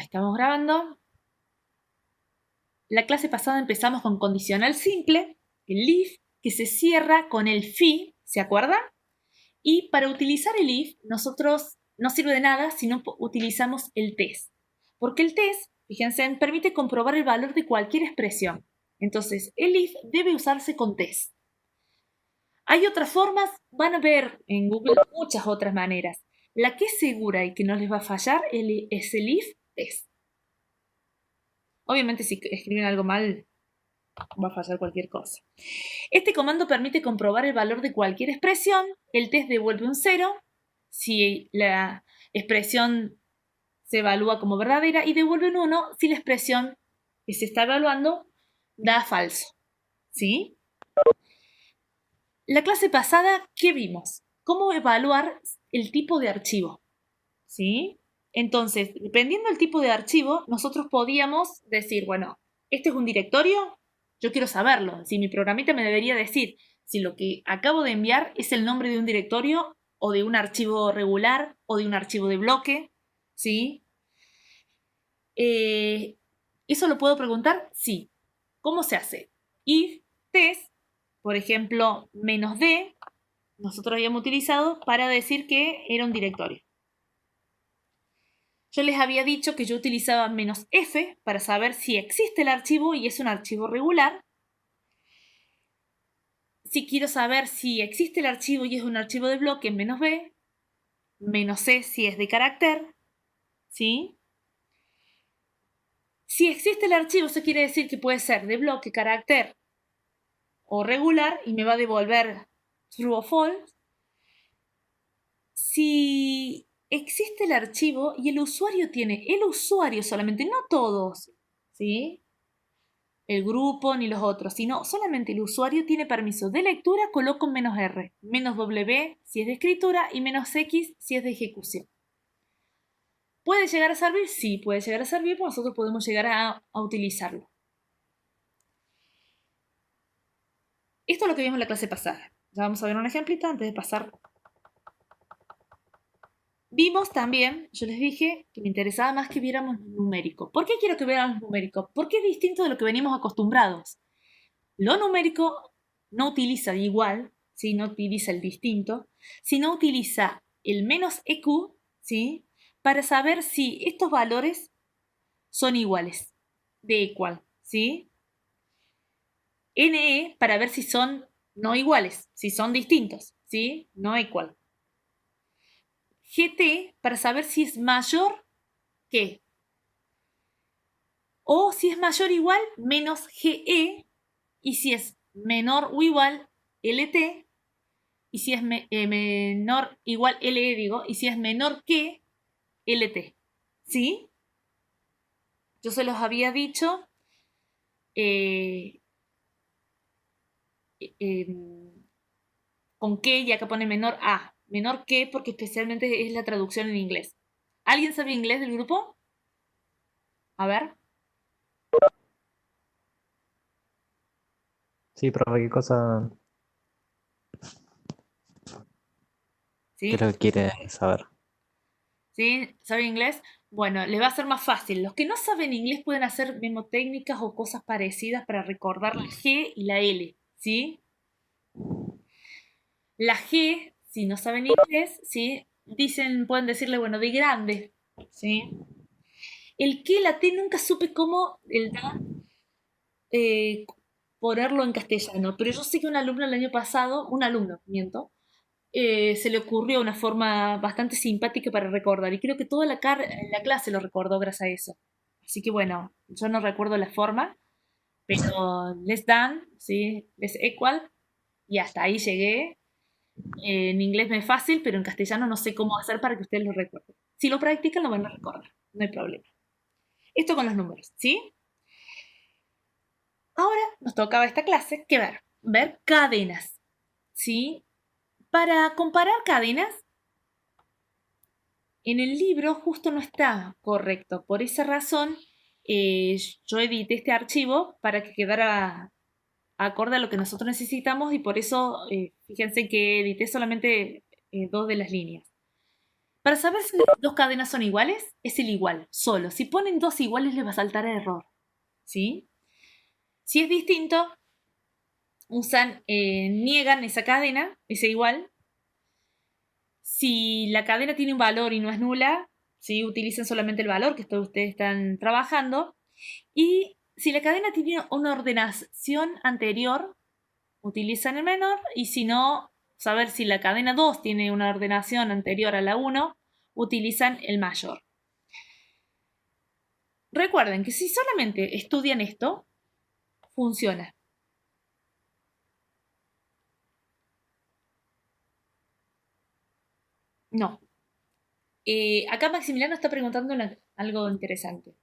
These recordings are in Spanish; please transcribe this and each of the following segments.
estamos grabando. La clase pasada empezamos con condicional simple, el if, que se cierra con el fi, ¿se acuerdan? Y para utilizar el if, nosotros no sirve de nada si no utilizamos el test. Porque el test, fíjense, permite comprobar el valor de cualquier expresión. Entonces, el if debe usarse con test. Hay otras formas, van a ver en Google muchas otras maneras. La que es segura y que no les va a fallar es el if test. Obviamente si escriben algo mal, va a fallar cualquier cosa. Este comando permite comprobar el valor de cualquier expresión. El test devuelve un 0 si la expresión se evalúa como verdadera y devuelve un 1 si la expresión que se está evaluando da falso. ¿Sí? La clase pasada, ¿qué vimos? Cómo evaluar el tipo de archivo. ¿Sí? Entonces, dependiendo del tipo de archivo, nosotros podíamos decir, bueno, este es un directorio, yo quiero saberlo. Si mi programita me debería decir si lo que acabo de enviar es el nombre de un directorio o de un archivo regular o de un archivo de bloque, ¿sí? ¿Eso lo puedo preguntar? Sí. ¿Cómo se hace? If test, por ejemplo, -d, nosotros habíamos utilizado para decir que era un directorio. Yo les había dicho que yo utilizaba -f para saber si existe el archivo y es un archivo regular. Si quiero saber si existe el archivo y es un archivo de bloque, -b, -c si es de carácter, ¿sí? Si existe el archivo, eso quiere decir que puede ser de bloque, carácter o regular y me va a devolver true o false. Si existe el archivo y el usuario tiene, el usuario solamente, no todos, ¿sí? El grupo ni los otros, sino solamente el usuario tiene permiso de lectura, coloco un -r, -w si es de escritura y -x si es de ejecución. ¿Puede llegar a servir? Sí, puede llegar a servir, pues nosotros podemos llegar a utilizarlo. Esto es lo que vimos en la clase pasada. Ya vamos a ver un ejemplito antes de pasar. Vimos también, yo les dije que me interesaba más que viéramos numérico. ¿Por qué quiero que viéramos numérico? Porque es distinto de lo que venimos acostumbrados. Lo numérico no utiliza igual, ¿sí? No utiliza el distinto, sino utiliza el -eq, ¿sí? Para saber si estos valores son iguales, de equal, ¿sí? NE para ver si son no iguales, si son distintos, ¿sí? No equal. GT para saber si es mayor que. O si es mayor o igual, menos GE. Y si es menor o igual, LT. Y si es menor, igual LE digo. Y si es menor que, LT. ¿Sí? Yo se los había dicho. Con que, y acá pone menor a. Menor que porque especialmente es la traducción en inglés. ¿Alguien sabe inglés del grupo? A ver. Sí, profe, ¿qué cosa? ¿Qué es ¿Sí? lo que quiere saber? ¿Sí? ¿Sabe inglés? Bueno, les va a ser más fácil. Los que no saben inglés pueden hacer memotécnicas o cosas parecidas para recordar la G y la L. ¿Sí? La G, si no saben inglés, ¿sí? Pueden decirle, bueno, de grande. ¿Sí? El que, la T, nunca supe cómo el da eh, ponerlo en castellano, pero yo sé que un alumno el año pasado, un alumno, miento, se le ocurrió una forma bastante simpática para recordar y creo que toda la clase lo recordó gracias a eso. Así que bueno, yo no recuerdo la forma, pero less than, ¿sí? Less equal, y hasta ahí llegué. En inglés me es fácil, pero en castellano no sé cómo hacer para que ustedes lo recuerden. Si lo practican, lo van a recordar, no hay problema. Esto con los números, ¿sí? Ahora nos tocaba esta clase que ver cadenas, ¿sí? Para comparar cadenas, en el libro justo no está correcto. Por esa razón, yo edité este archivo para que quedara acorde a lo que nosotros necesitamos y por eso, fíjense que edité solamente dos de las líneas. Para saber si dos cadenas son iguales, es el igual, solo. Si ponen dos iguales, les va a saltar error. ¿Sí? Si es distinto, niegan esa cadena, ese igual. Si la cadena tiene un valor y no es nula, ¿sí? Utilizan solamente el valor que ustedes están trabajando. Y si la cadena tiene una ordenación anterior, utilizan el menor. Y si no, saber si la cadena 2 tiene una ordenación anterior a la 1, utilizan el mayor. Recuerden que si solamente estudian esto, funciona. No. Acá Maximiliano está preguntando algo interesante.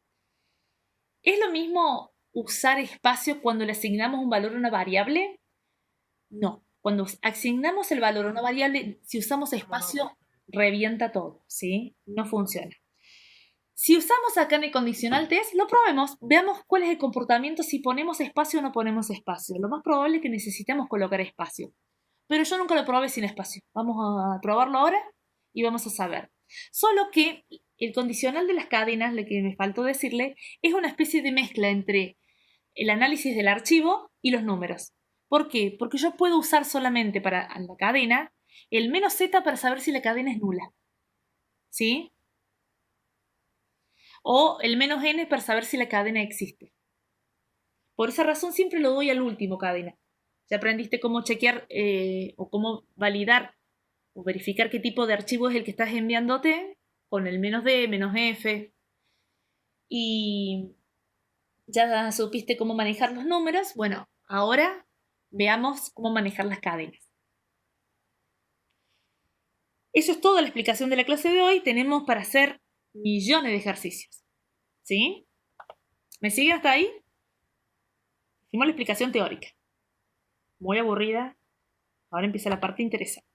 ¿Es lo mismo usar espacio cuando le asignamos un valor a una variable? No. Cuando asignamos el valor a una variable, si usamos espacio, revienta todo, ¿sí? No funciona. Si usamos acá en el condicional test, lo probemos, veamos cuál es el comportamiento si ponemos espacio o no ponemos espacio. Lo más probable es que necesitemos colocar espacio. Pero yo nunca lo probé sin espacio. Vamos a probarlo ahora y vamos a saber. Solo que el condicional de las cadenas, lo que me faltó decirle, es una especie de mezcla entre el análisis del archivo y los números. ¿Por qué? Porque yo puedo usar solamente para la cadena el -z para saber si la cadena es nula. ¿Sí? O el -n para saber si la cadena existe. Por esa razón siempre lo doy al último cadena. Ya aprendiste cómo chequear o cómo validar o verificar qué tipo de archivo es el que estás enviándote con el -d, -f. Y ya supiste cómo manejar los números. Bueno, ahora veamos cómo manejar las cadenas. Eso es toda la explicación de la clase de hoy. Tenemos para hacer millones de ejercicios. ¿Sí? ¿Me siguen hasta ahí? Hicimos la explicación teórica. Muy aburrida. Ahora empieza la parte interesante.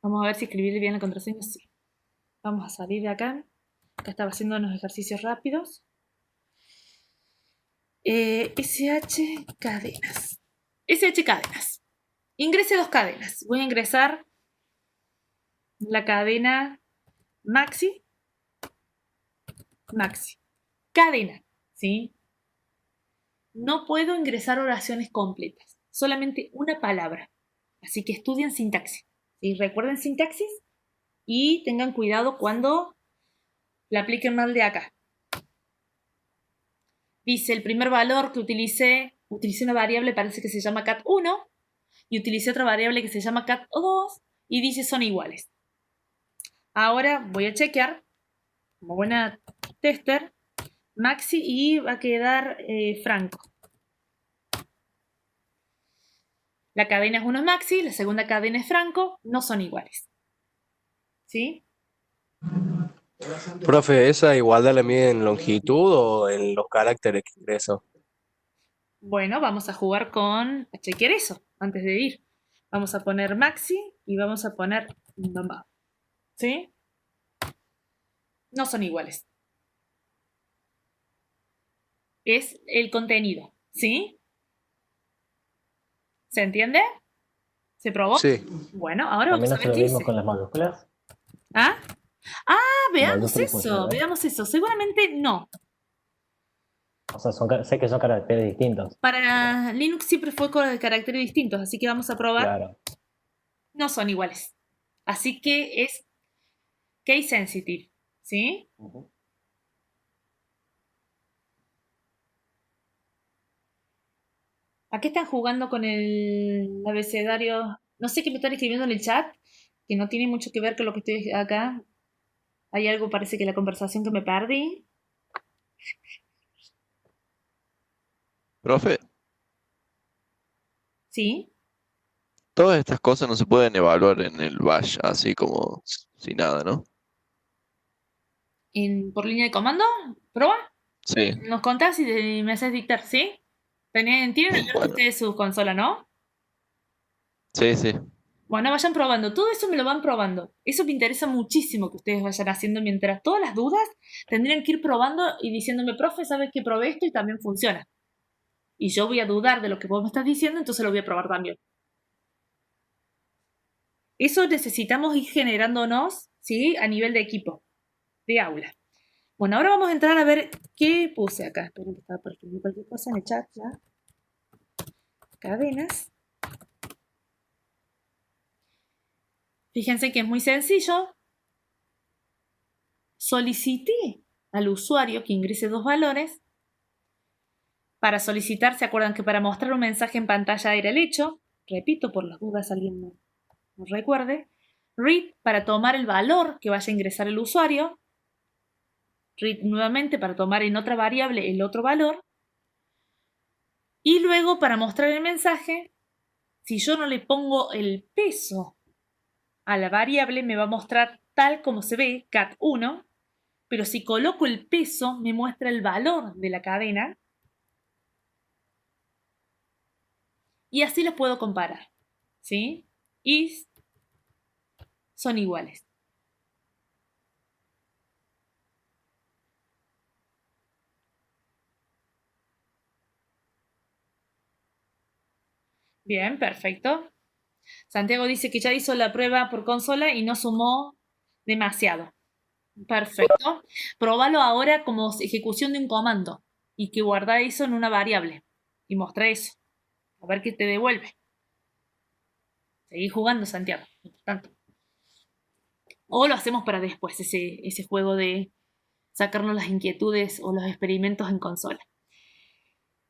Vamos a ver si escribir bien la contraseña. Sí. Vamos a salir de acá. Acá estaba haciendo unos ejercicios rápidos. SH cadenas. SH cadenas. Ingrese dos cadenas. Voy a ingresar la cadena Maxi. Maxi. Cadena. ¿Sí? No puedo ingresar oraciones completas. Solamente una palabra. Así que estudien sintaxis. ¿Sí? Recuerden sintaxis y tengan cuidado cuando la apliquen mal de acá. Dice el primer valor que utilicé una variable, parece que se llama cat1, y utilicé otra variable que se llama cat2, y dice son iguales. Ahora voy a chequear, como buena tester, Maxi, y va a quedar Franco. La cadena es 1 Maxi, la segunda cadena es Franco, no son iguales. ¿Sí? Profe, ¿esa igualdad la mide en longitud o en los caracteres que ingreso? Bueno, vamos a jugar a chequear eso antes de ir. Vamos a poner Maxi y vamos a poner mamá. ¿Sí? No son iguales. Es el contenido. ¿Sí? ¿Se entiende? ¿Se probó? Sí. Bueno, ahora También vamos a hace ver lo qué mismo dice. con las mayúsculas. ¿Ah? Veamos Mayúsculas eso, funcionan. veamos eso. Seguramente no. O sea, sé que son caracteres distintos. Para Linux siempre fue con caracteres distintos, así que vamos a probar. Claro. No son iguales. Así que es case sensitive. ¿Sí? Aquí están jugando con el abecedario. No sé qué me están escribiendo en el chat, que no tiene mucho que ver con lo que estoy acá. Hay algo, parece que la conversación que me perdí. Profe, ¿Sí? todas estas cosas no se pueden evaluar en el bash, así como sin nada, ¿no? ¿Por línea de comando? ¿Proba? Sí, Nos contás y me haces dictar, ¿sí? Tienen abierto bueno, ustedes su consola, ¿no? sí, sí. Bueno, vayan probando. Todo eso me lo van probando. Eso me interesa muchísimo que ustedes vayan haciendo mientras todas las dudas tendrían que ir probando y diciéndome, profe, ¿sabes que probé esto y también funciona? Y yo voy a dudar de lo que vos me estás diciendo, entonces lo voy a probar también. Eso necesitamos ir generándonos, ¿sí? A nivel de equipo, de aula. Bueno, ahora vamos a entrar a ver qué puse acá. Esperen que estaba por escribir cualquier cosa en el chat ya. Cadenas. Fíjense que es muy sencillo. Solicité al usuario que ingrese 2 valores. Para solicitar, ¿se acuerdan que para mostrar un mensaje en pantalla era el hecho? Repito, por las dudas alguien no recuerde. Read para tomar el valor que vaya a ingresar el usuario. Read nuevamente para tomar en otra variable el otro valor. Y luego para mostrar el mensaje, si yo no le pongo el peso a la variable, me va a mostrar tal como se ve, cat1, pero si coloco el peso, me muestra el valor de la cadena. Y así los puedo comparar, ¿sí? Y son iguales. Bien, perfecto. Santiago dice que ya hizo la prueba por consola y no sumó demasiado. Perfecto. Próbalo ahora como ejecución de un comando y que guarda eso en una variable y mostra eso. A ver qué te devuelve. Seguí jugando, Santiago. Importante. O lo hacemos para después, ese juego de sacarnos las inquietudes o los experimentos en consola.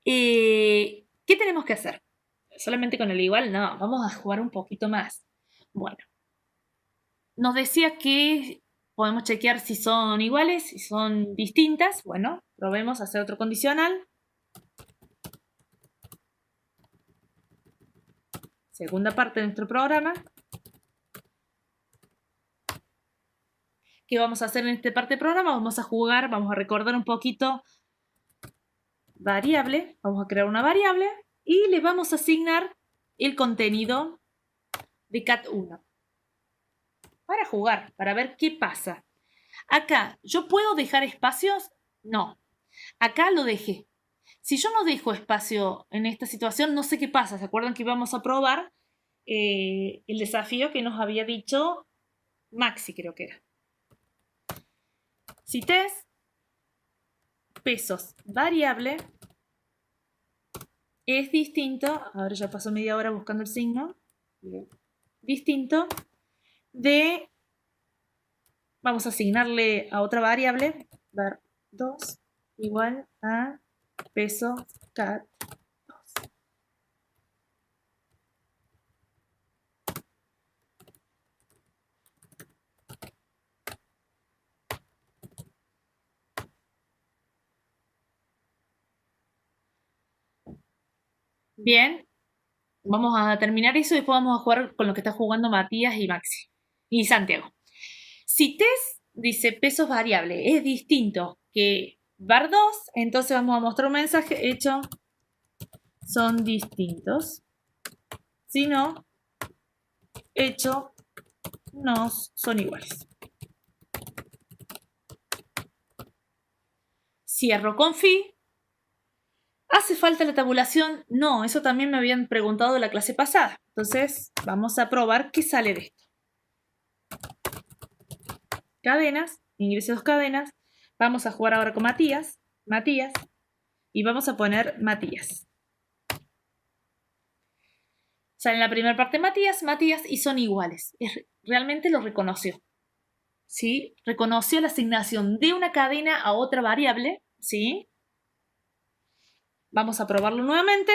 ¿Qué tenemos que hacer? ¿Solamente con el igual? No, vamos a jugar un poquito más. Bueno, nos decía que podemos chequear si son iguales, si son distintas. Bueno, probemos hacer otro condicional. Segunda parte de nuestro programa. ¿Qué vamos a hacer en esta parte del programa? Vamos a jugar, vamos a recordar un poquito variable. Vamos a crear una variable y le vamos a asignar el contenido de cat1. Para jugar, para ver qué pasa. Acá, ¿yo puedo dejar espacios? No. Acá lo dejé. Si yo no dejo espacio en esta situación, no sé qué pasa. ¿Se acuerdan que íbamos a probar el desafío que nos había dicho Maxi, creo que era? Si test pesos variable es distinto, ahora ya pasó media hora buscando el signo, distinto de, vamos a asignarle a otra variable, var2 igual a peso cat 2. Bien, vamos a terminar eso y después vamos a jugar con lo que está jugando Matías y Maxi y Santiago. Si test dice pesos variable es distinto que var2, entonces vamos a mostrar un mensaje hecho son distintos. Si no, hecho no son iguales. Cierro con fi. ¿Hace falta la tabulación? No, eso también me habían preguntado la clase pasada. Entonces, vamos a probar qué sale de esto. Cadenas, ingrese 2 cadenas. Vamos a jugar ahora con Matías, y vamos a poner Matías. Sale en la primera parte Matías, y son iguales. Realmente lo reconoció. ¿Sí? Reconoció la asignación de una cadena a otra variable, ¿sí? Vamos a probarlo nuevamente.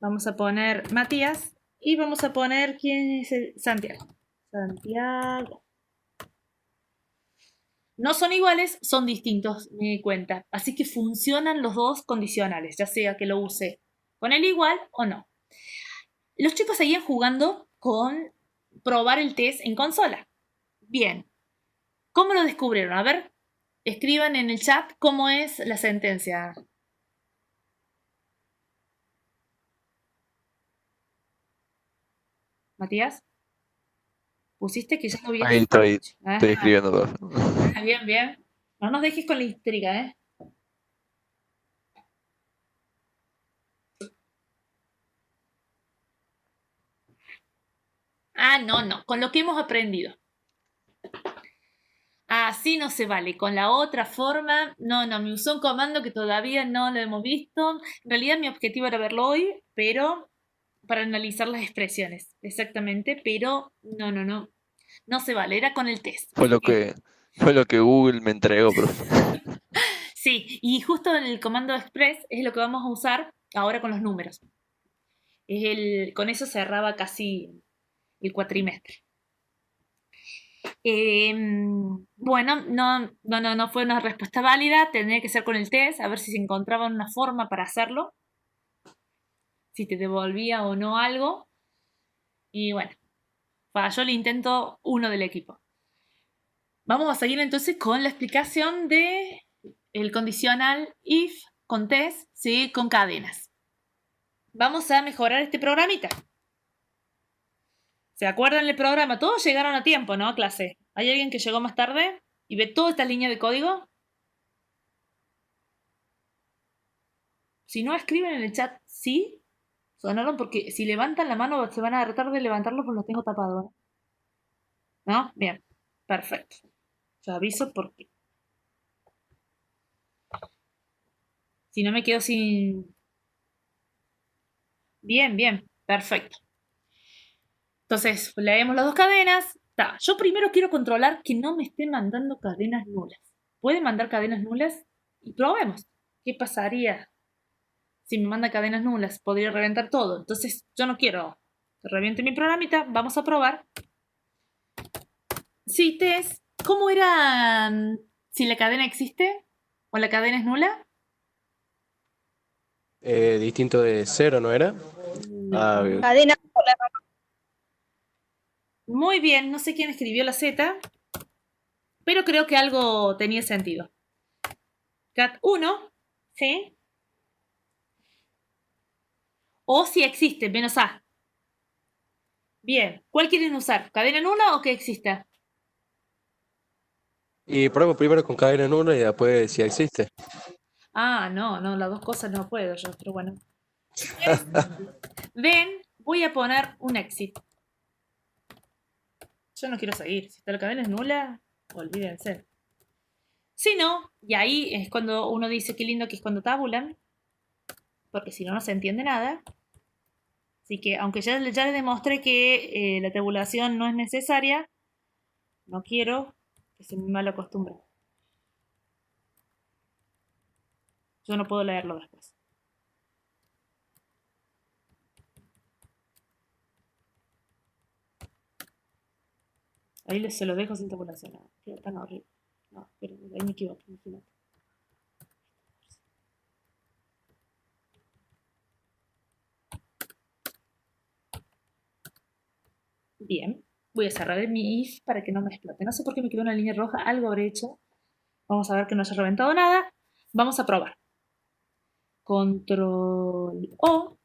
Vamos a poner Matías y vamos a poner, ¿quién es el? Santiago. Santiago. No son iguales, son distintos, me di cuenta. Así que funcionan los dos condicionales, ya sea que lo use con el igual o no. Los chicos seguían jugando con probar el test en consola. Bien. ¿Cómo lo descubrieron? A ver, escriban en el chat cómo es la sentencia. Matías. Pusiste que ya lo había Ahí hecho. estoy Ajá. escribiendo todo. Bien, bien. No nos dejes con la intriga, ¿eh? Ah, no, no. Con lo que hemos aprendido. Así no se vale. Con la otra forma, no, no. Me usó un comando que todavía no lo hemos visto. En realidad mi objetivo era verlo hoy, pero para analizar las expresiones. Exactamente, pero no, no, no. No se vale. Era con el test. Fue Así lo que que, fue lo que Google me entregó, profe. sí, y justo en el comando express es lo que vamos a usar ahora con los números. Con eso cerraba casi el cuatrimestre. Bueno, no fue una respuesta válida, tendría que ser con el test, a ver si se encontraba una forma para hacerlo, si te devolvía o no algo. Y bueno, falló el intento uno del equipo. Vamos a seguir entonces con la explicación de el condicional if con test, ¿sí? Con cadenas. Vamos a mejorar este programita. ¿Se acuerdan del programa? Todos llegaron a tiempo, ¿no? Clase. ¿Hay alguien que llegó más tarde y ve toda esta línea de código? Si no, escriben en el chat sí. Sonaron porque si levantan la mano se van a tratar de levantarlo porque los tengo tapados. ¿No? Bien. Perfecto. Yo aviso porque si no me quedo sin... Bien, bien. Perfecto. Entonces, leemos las dos cadenas. Yo primero quiero controlar que no me esté mandando cadenas nulas. ¿Puede mandar cadenas nulas? Y probemos. ¿Qué pasaría si me manda cadenas nulas? Podría reventar todo. Entonces, yo no quiero que reviente mi programita. Vamos a probar. Sí, test. ¿Cómo era si la cadena existe o la cadena es nula? Distinto de cero, ¿no era? Ah, bien. Cadena. Muy bien, no sé quién escribió la Z, pero creo que algo tenía sentido. Cat 1, ¿sí? O si existe, menos A. Bien, ¿cuál quieren usar? ¿Cadena nula o que exista? Y probemos primero con cadena nula y después si existe. Ah, no, las dos cosas no puedo yo, pero bueno. Ven, voy a poner un exit. Yo no quiero seguir. Si la cadena es nula, olvídense. Si no, y ahí es cuando uno dice qué lindo que es cuando tabulan, porque si no, no se entiende nada. Así que, aunque ya les demostré que la tabulación no es necesaria, no quiero que se me mala costumbre. Yo no puedo leerlo después. Ahí se lo dejo sin tabulación. No, queda tan horrible. No, pero ahí me equivoco, imagínate. Bien, voy a cerrar mi if para que no me explote. No sé por qué me quedó una línea roja, algo habré hecho. Vamos a ver que no haya reventado nada. Vamos a probar. Control O,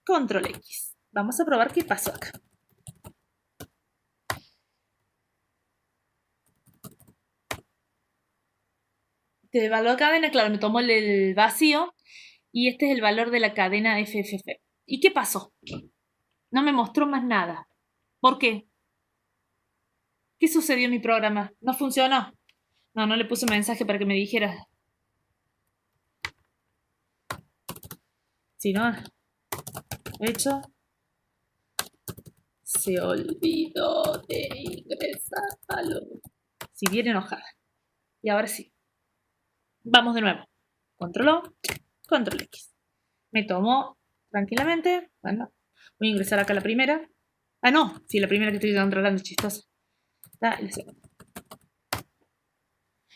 Control X. Vamos a probar qué pasó acá. De valor cadena, claro, me tomó el vacío y este es el valor de la cadena FFF. ¿Y qué pasó? No me mostró más nada. ¿Por qué? ¿Qué sucedió en mi programa? ¿No funcionó? No le puse un mensaje para que me dijera. Si no, hecho, se olvidó de ingresar a lo... Si bien enojada. Y ahora sí. Vamos de nuevo. Control O, Control X. Me tomó tranquilamente. Bueno, voy a ingresar acá a la primera. Ah, no. Sí, la primera que estoy controlando es chistosa. Está la segunda.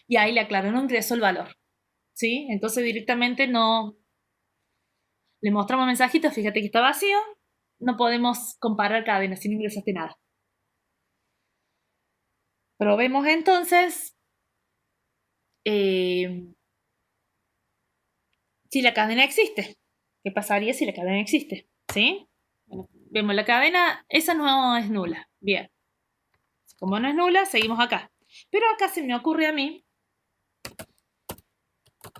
Y ahí le aclaro, no ingresó el valor. ¿Sí? Entonces directamente no... Le mostramos mensajitos, fíjate que está vacío. No podemos comparar cadenas si no ingresaste nada. Probemos entonces si la cadena existe. ¿Qué pasaría si la cadena existe? ¿Sí? Bueno, vemos la cadena, esa no es nula. Bien. Como no es nula, seguimos acá. Pero acá se me ocurre a mí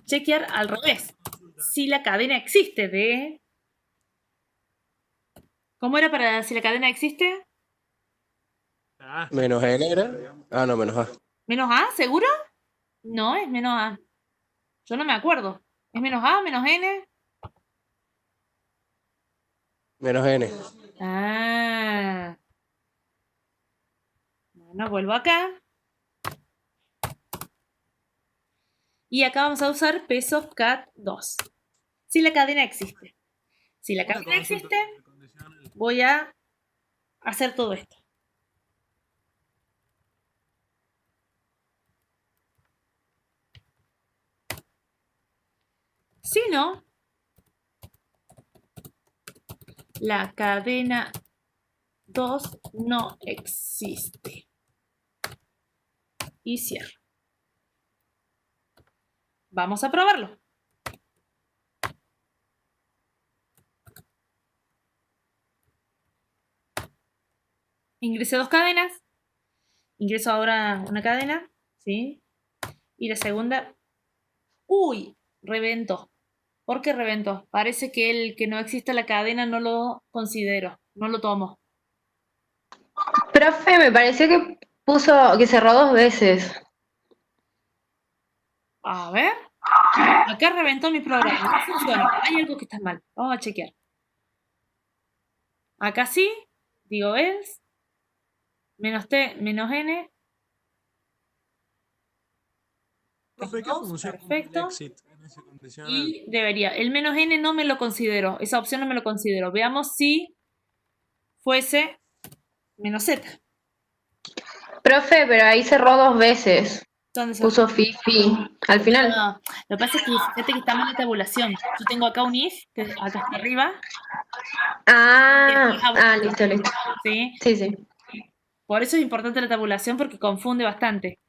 chequear al revés. Si la cadena existe de... ¿Cómo era para si la cadena existe? Menos N era. Ah, no, menos A. ¿Menos A? ¿Seguro? No, es menos A. Yo no me acuerdo. ¿Es menos A, menos N? Menos N. Ah. Bueno, vuelvo acá. Y acá vamos a usar pesos cat 2. Si la cadena existe. Si la cadena existe, voy a hacer todo esto. Si no, la cadena 2 no existe. Y cierro. Vamos a probarlo. Ingresé 2 cadenas. Ingreso ahora una cadena, ¿sí? Y la segunda... ¡Uy! Reventó. ¿Por qué reventó? Parece que el que no existe la cadena no lo considero, no lo tomo. Profe, me pareció que que cerró 2 veces. A ver. Acá reventó mi programa. No funciona. Hay algo que está mal. Vamos a chequear. Acá sí. Digo else. Menos T, menos N. Profe, ¿qué Dos, función cumple perfecto. exit en ese condicional? Y debería. El menos N no me lo considero. Esa opción no me lo considero. Veamos si fuese menos Z. Profe, pero ahí cerró 2 veces. ¿Dónde se Puso Fifi. Al final. No, lo que pasa es que fíjate que está mal la tabulación. Yo tengo acá un if, que acá está arriba, Listo, listo. ¿sí? Sí, sí. Por eso es importante la tabulación porque confunde bastante.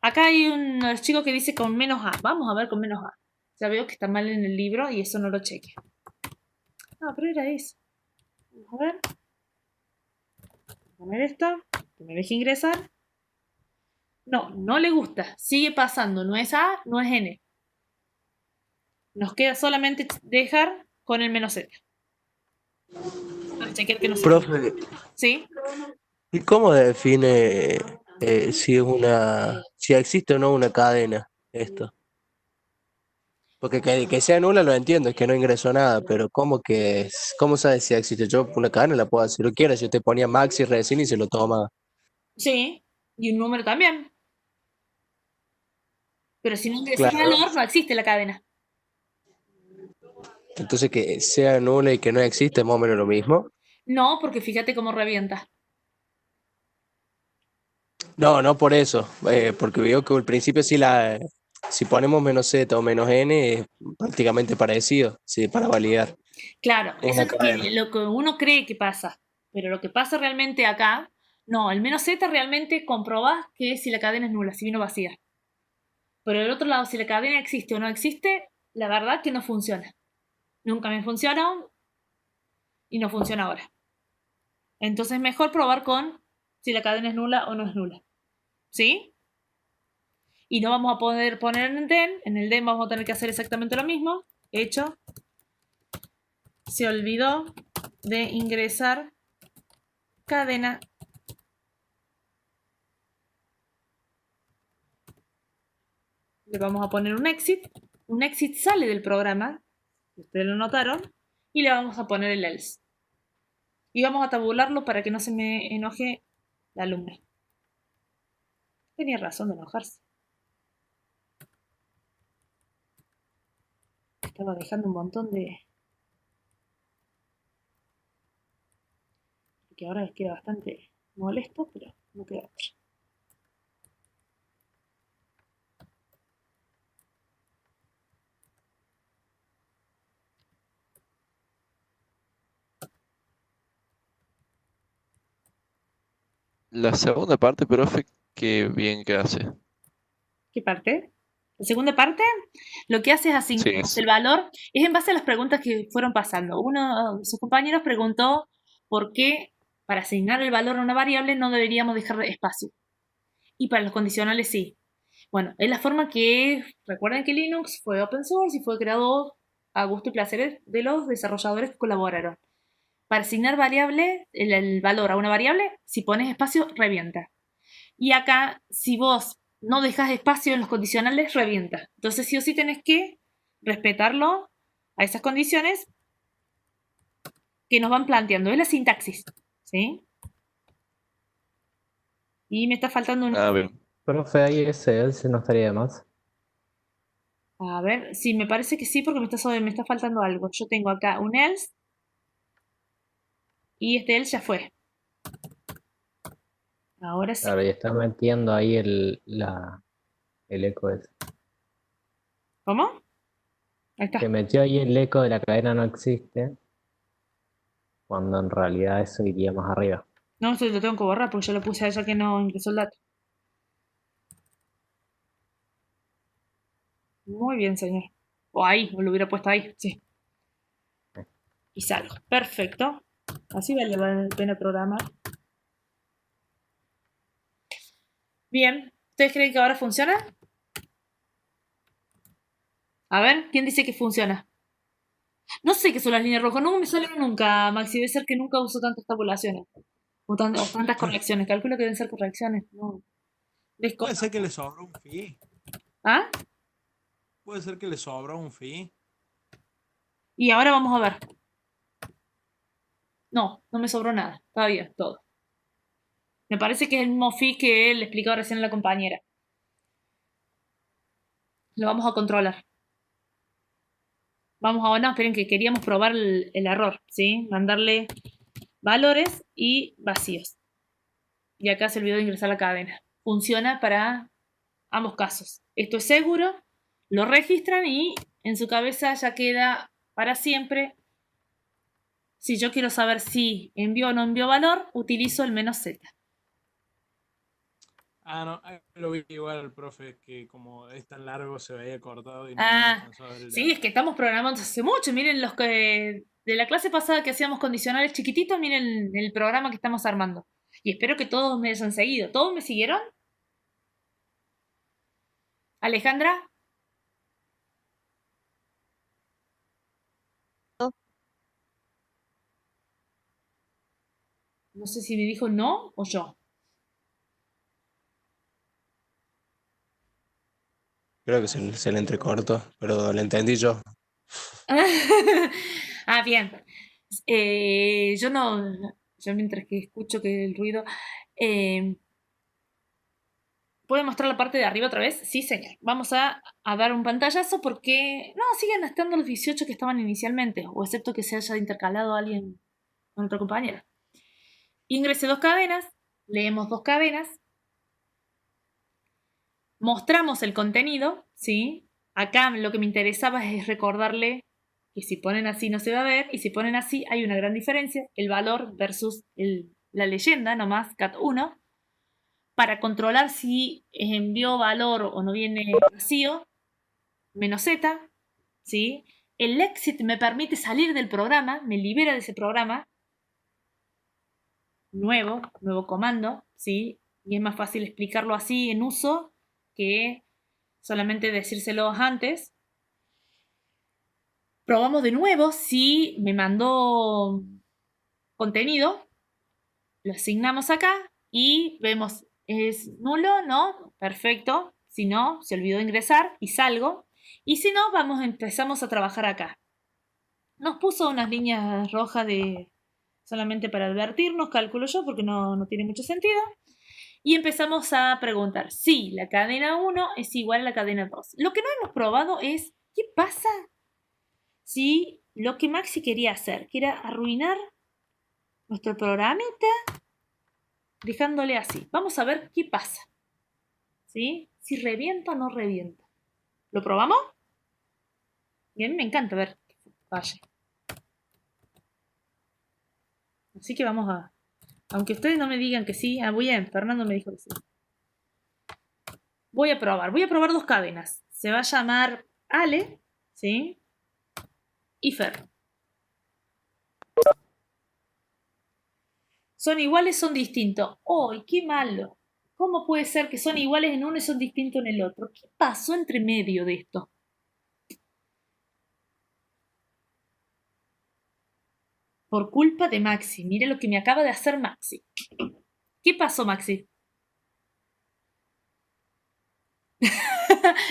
Acá hay un archivo que dice con menos A. Vamos a ver con menos A. Ya veo que está mal en el libro y eso no lo cheque. No, pero era eso. Vamos a ver. Poner esto. Que me deje ingresar. No, no le gusta. Sigue pasando. No es A, no es N. Nos queda solamente dejar con el menos Z. Para chequear que no se... Profe, ¿Sí? ¿y cómo define si es si existe o no una cadena esto? Porque que sea nula lo entiendo, es que no ingresó nada, pero ¿cómo sabes si existe? Yo una cadena la puedo hacer si lo quiero, yo te ponía Maxi recién y se lo toma. Sí. Y un número también. Pero si no ingresas Claro. valor, no existe la cadena. Entonces que sea nula y que no existe es más o menos lo mismo. No, porque fíjate cómo revienta. No, no por eso, porque veo que al principio si ponemos menos Z o menos N es prácticamente parecido, sí, para validar. Claro, Es eso una es cadena. lo que uno cree que pasa. Pero lo que pasa realmente acá, no, el menos Z realmente comprobás que si la cadena es nula, si vino vacía. Pero del otro lado, si la cadena existe o no existe, la verdad que no funciona. Nunca me funcionó y no funciona ahora. Entonces es mejor probar con si la cadena es nula o no es nula. ¿Sí? Y no vamos a poder poner en el den. En el den vamos a tener que hacer exactamente lo mismo. Hecho. Se olvidó de ingresar cadena. Le vamos a poner un exit. Un exit sale del programa. Ustedes lo notaron. Y le vamos a poner el else. Y vamos a tabularlo para que no se me enoje la alumna. Tenía razón de enojarse. Estaba dejando un montón de... que ahora les queda bastante molesto, pero no queda otra. La segunda parte, profe, qué bien que hace. ¿Qué parte? La segunda parte, lo que hace es asignarnos Sí. el valor, es en base a las preguntas que fueron pasando. Uno de sus compañeros preguntó por qué Para asignar el valor a una variable no deberíamos dejar espacio. Y para los condicionales sí. Bueno, es la forma que, recuerden que Linux fue open source y fue creado a gusto y placer de los desarrolladores que colaboraron. Para asignar variable, el valor a una variable, si pones espacio, revienta. Y acá, si vos no dejas espacio en los condicionales, revienta. Entonces, sí o sí tenés que respetarlo a esas condiciones que nos van planteando. Es la sintaxis, ¿sí? Y me está faltando un... Ah, bien. Profe, ahí ese no estaría de más. A ver, sí, me parece que sí, porque me está faltando algo. Yo tengo acá un else y este else ya fue. Ahora sí. Claro, y está metiendo ahí el eco ese. ¿Cómo? Ahí está. Que metió ahí el eco de la cadena no existe, cuando en realidad eso iría más arriba. No, esto lo tengo que borrar porque yo lo puse allá que no ingresó el dato. Muy bien, señor. O ahí, o lo hubiera puesto ahí, sí. Y salgo. Perfecto. Así vale la pena programar. Bien. ¿Ustedes creen que ahora funciona? A ver, ¿quién dice que funciona? No sé qué son las líneas rojas. No me salen nunca, Maxi. Debe ser que nunca uso tantas tabulaciones. O tantas correcciones. Calculo que deben ser correcciones. No. Puede ser que le sobra un fee. ¿Ah? Puede ser que le sobra un fee. Y ahora vamos a ver. No, no me sobró nada. Está bien, todo. Me parece que es el mismo fee que le explicaba recién a la compañera. Lo vamos a controlar. Vamos a, no, esperen que queríamos probar el error, ¿sí? Mandarle valores y vacíos. Y acá se olvidó de ingresar la cadena. Funciona para ambos casos. Esto es seguro, lo registran y en su cabeza ya queda para siempre. Si yo quiero saber si envió o no envió valor, utilizo el -z. Ah, no, lo vi igual, profe, que como es tan largo se veía cortado y no Ah, alcanzaba a ver el sí, dato. es que estamos programando hace mucho. Miren los que de la clase pasada que hacíamos condicionales chiquititos, miren el programa que estamos armando. Y espero que todos me hayan seguido. ¿Todos me siguieron? Alejandra, no sé si me dijo no o yo. Creo que se le entrecortó, pero le entendí yo. Ah, bien. Yo no, yo mientras que escucho que el ruido, eh, ¿puede mostrar la parte de arriba otra vez? Sí, señor. Vamos a dar un pantallazo porque, no, siguen estando los 18 que estaban inicialmente, o excepto que se haya intercalado alguien con otra compañera. Ingrese 2 cadenas, leemos 2 cadenas, mostramos el contenido, ¿sí? Acá lo que me interesaba es recordarle que si ponen así no se va a ver, y si ponen así hay una gran diferencia, el valor versus la leyenda, nomás, cat1, para controlar si envió valor o no viene vacío, -z, ¿sí? El exit me permite salir del programa, me libera de ese programa, nuevo comando, ¿sí? Y es más fácil explicarlo así en uso que solamente decírselos antes. Probamos de nuevo si me mandó contenido, lo asignamos acá y vemos, ¿es nulo? No, perfecto. Si no, se olvidó de ingresar y salgo. Y si no, empezamos a trabajar acá. Nos puso unas líneas rojas solamente para advertirnos, calculo yo, porque no tiene mucho sentido. Y empezamos a preguntar si la cadena 1 es igual a la cadena 2. Lo que no hemos probado es, ¿qué pasa si lo que Maxi quería hacer, que era arruinar nuestro programita, dejándole así? Vamos a ver qué pasa. ¿Sí? Si revienta o no revienta. ¿Lo probamos? Y a mí me encanta ver que vaya. Así que vamos a... Aunque ustedes no me digan que sí. Ah, Fernando me dijo que sí. Voy a probar 2 cadenas. Se va a llamar Ale, ¿sí? Y Fer. Son iguales, son distintos. ¡Ay, qué malo! ¿Cómo puede ser que son iguales en uno y son distintos en el otro? ¿Qué pasó entre medio de esto? Por culpa de Maxi. Mire lo que me acaba de hacer Maxi. ¿Qué pasó, Maxi?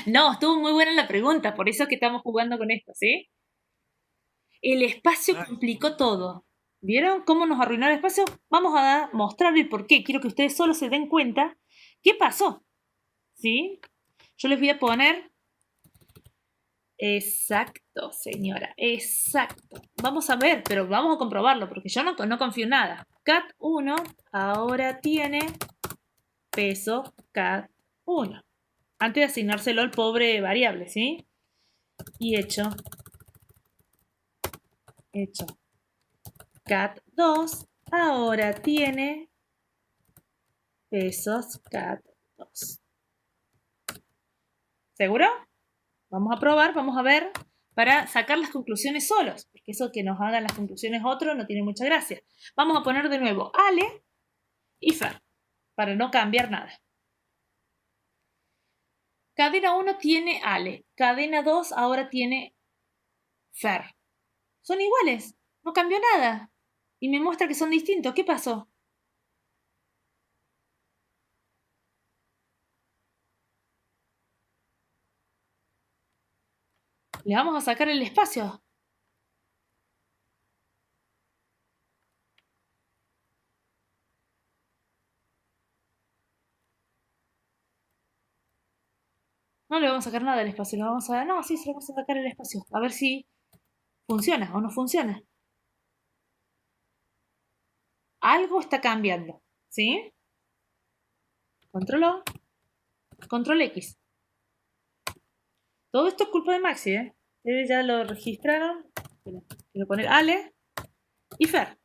No, estuvo muy buena la pregunta, por eso es que estamos jugando con esto, ¿sí? El espacio complicó todo. ¿Vieron cómo nos arruinó el espacio? Vamos a mostrarles por qué. Quiero que ustedes solo se den cuenta qué pasó. ¿Sí? Yo les voy a poner... Exacto, señora. Exacto. Vamos a ver, pero vamos a comprobarlo, porque yo no confío en nada. Cat 1 ahora tiene peso Cat 1. Antes de asignárselo al pobre variable, ¿sí? Y hecho. Cat 2 ahora tiene pesos Cat 2. ¿Seguro? Vamos a probar, vamos a ver, para sacar las conclusiones solos, porque eso que nos hagan las conclusiones otro no tiene mucha gracia. Vamos a poner de nuevo Ale y Fer, para no cambiar nada. Cadena 1 tiene Ale, cadena 2 ahora tiene Fer. Son iguales, no cambió nada. Y me muestra que son distintos. ¿Qué pasó? Le vamos a sacar el espacio. No le vamos a sacar nada del espacio, le vamos a... No, sí, se le vamos a sacar el espacio. A ver si funciona o no funciona. Algo está cambiando, ¿sí? Control O, Control X. Todo esto es culpa de Maxi, ¿eh? Ustedes ya lo registraron. Quiero poner Ale y Fer.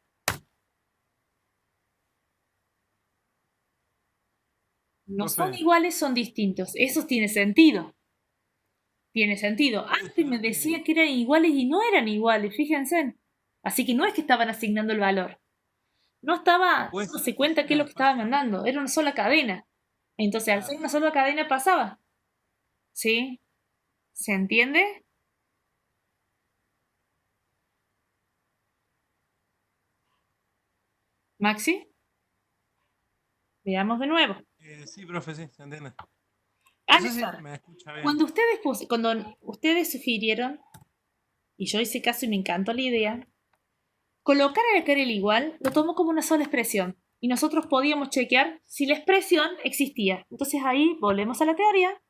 No son Profe. iguales, son distintos. Eso tiene sentido. Tiene sentido. Antes me decía que eran iguales y no eran iguales, fíjense. Así que no es que estaban asignando el valor. No estaba Pues, dándose cuenta qué es lo que estaba mandando. Era una sola cadena. Entonces, al ser una sola cadena pasaba. ¿Sí? ¿Se entiende? ¿Maxi? Veamos de nuevo. Sí, profe, sí, se entiende. No Ah, sé si claro. me escucha bien. Cuando ustedes sugirieron, y yo hice caso y me encantó la idea, colocar al el igual lo tomó como una sola expresión. Y nosotros podíamos chequear si la expresión existía. Entonces ahí volvemos a la teoría.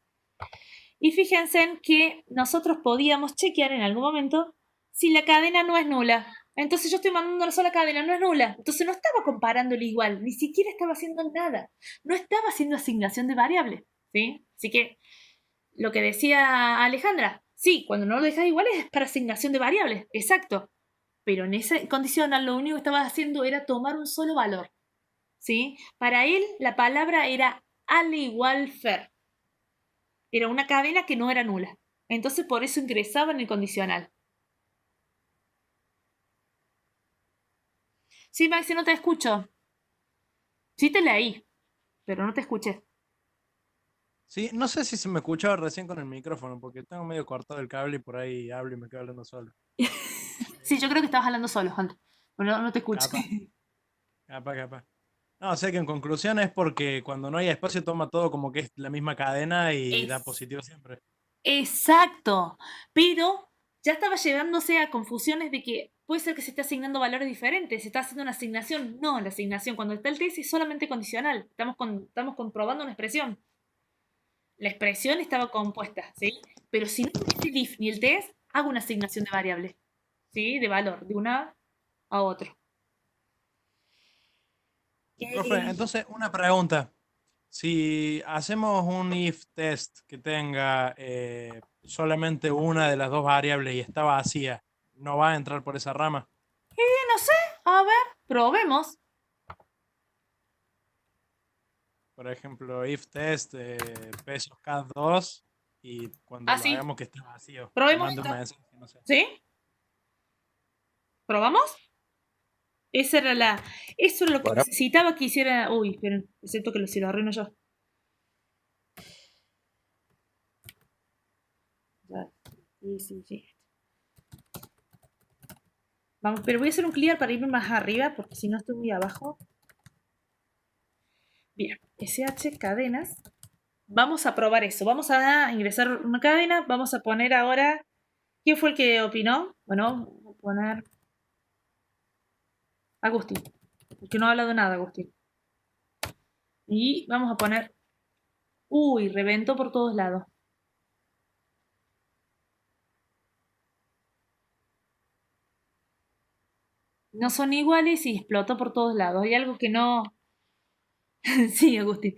Y fíjense en que nosotros podíamos chequear en algún momento si la cadena no es nula. Entonces yo estoy mandando una sola cadena, no es nula. Entonces no estaba comparando el igual, ni siquiera estaba haciendo nada. No estaba haciendo asignación de variables, ¿sí? Así que lo que decía Alejandra, sí, cuando no lo dejas igual es para asignación de variables, exacto. Pero en esa condicional lo único que estaba haciendo era tomar un solo valor, ¿sí? Para él la palabra era al igual Fer. Era una cadena que no era nula. Entonces por eso ingresaba en el condicional. Sí, Maxi, no te escucho. Sí te leí, pero no te escuché. Sí, no sé si se me escuchaba recién con el micrófono, porque tengo medio cortado el cable y por ahí hablo y me quedo hablando solo. Sí, yo creo que estabas hablando solo, antes. Pero no te escucho. Capaz. No, sé que en conclusión es porque cuando no hay espacio toma todo como que es la misma cadena y da positivo siempre. Exacto. Pero ya estaba llevándose a confusiones de que puede ser que se esté asignando valores diferentes, se está haciendo una asignación. No, la asignación cuando está el test es solamente condicional. Estamos comprobando una expresión. La expresión estaba compuesta, ¿sí? Pero si no existe el if ni el test, hago una asignación de variable, ¿sí? De valor, de una a otro. Profe, entonces una pregunta. Si hacemos un if test que tenga solamente una de las dos variables y está vacía, ¿no va a entrar por esa rama? No sé, a ver, probemos. Por ejemplo, if test pesos K2 y cuando lo sí. hagamos que esté vacío, que Probemos mande un esto. mensaje, no sé. ¿Sí? ¿Probamos? Eso era lo que Bueno, necesitaba que hiciera. Uy, esperen, excepto que si lo arruino yo. Ya, sí. Vamos, pero voy a hacer un clear para irme más arriba, porque si no estoy muy abajo. Bien, SH cadenas. Vamos a probar eso. Vamos a ingresar una cadena. Vamos a poner ahora. ¿Quién fue el que opinó? Bueno, voy a poner Agustín. Porque no ha hablado nada, Agustín. Y vamos a poner. Uy, reventó por todos lados. No son iguales y explotó por todos lados. Hay algo que no. Sí, Agustín.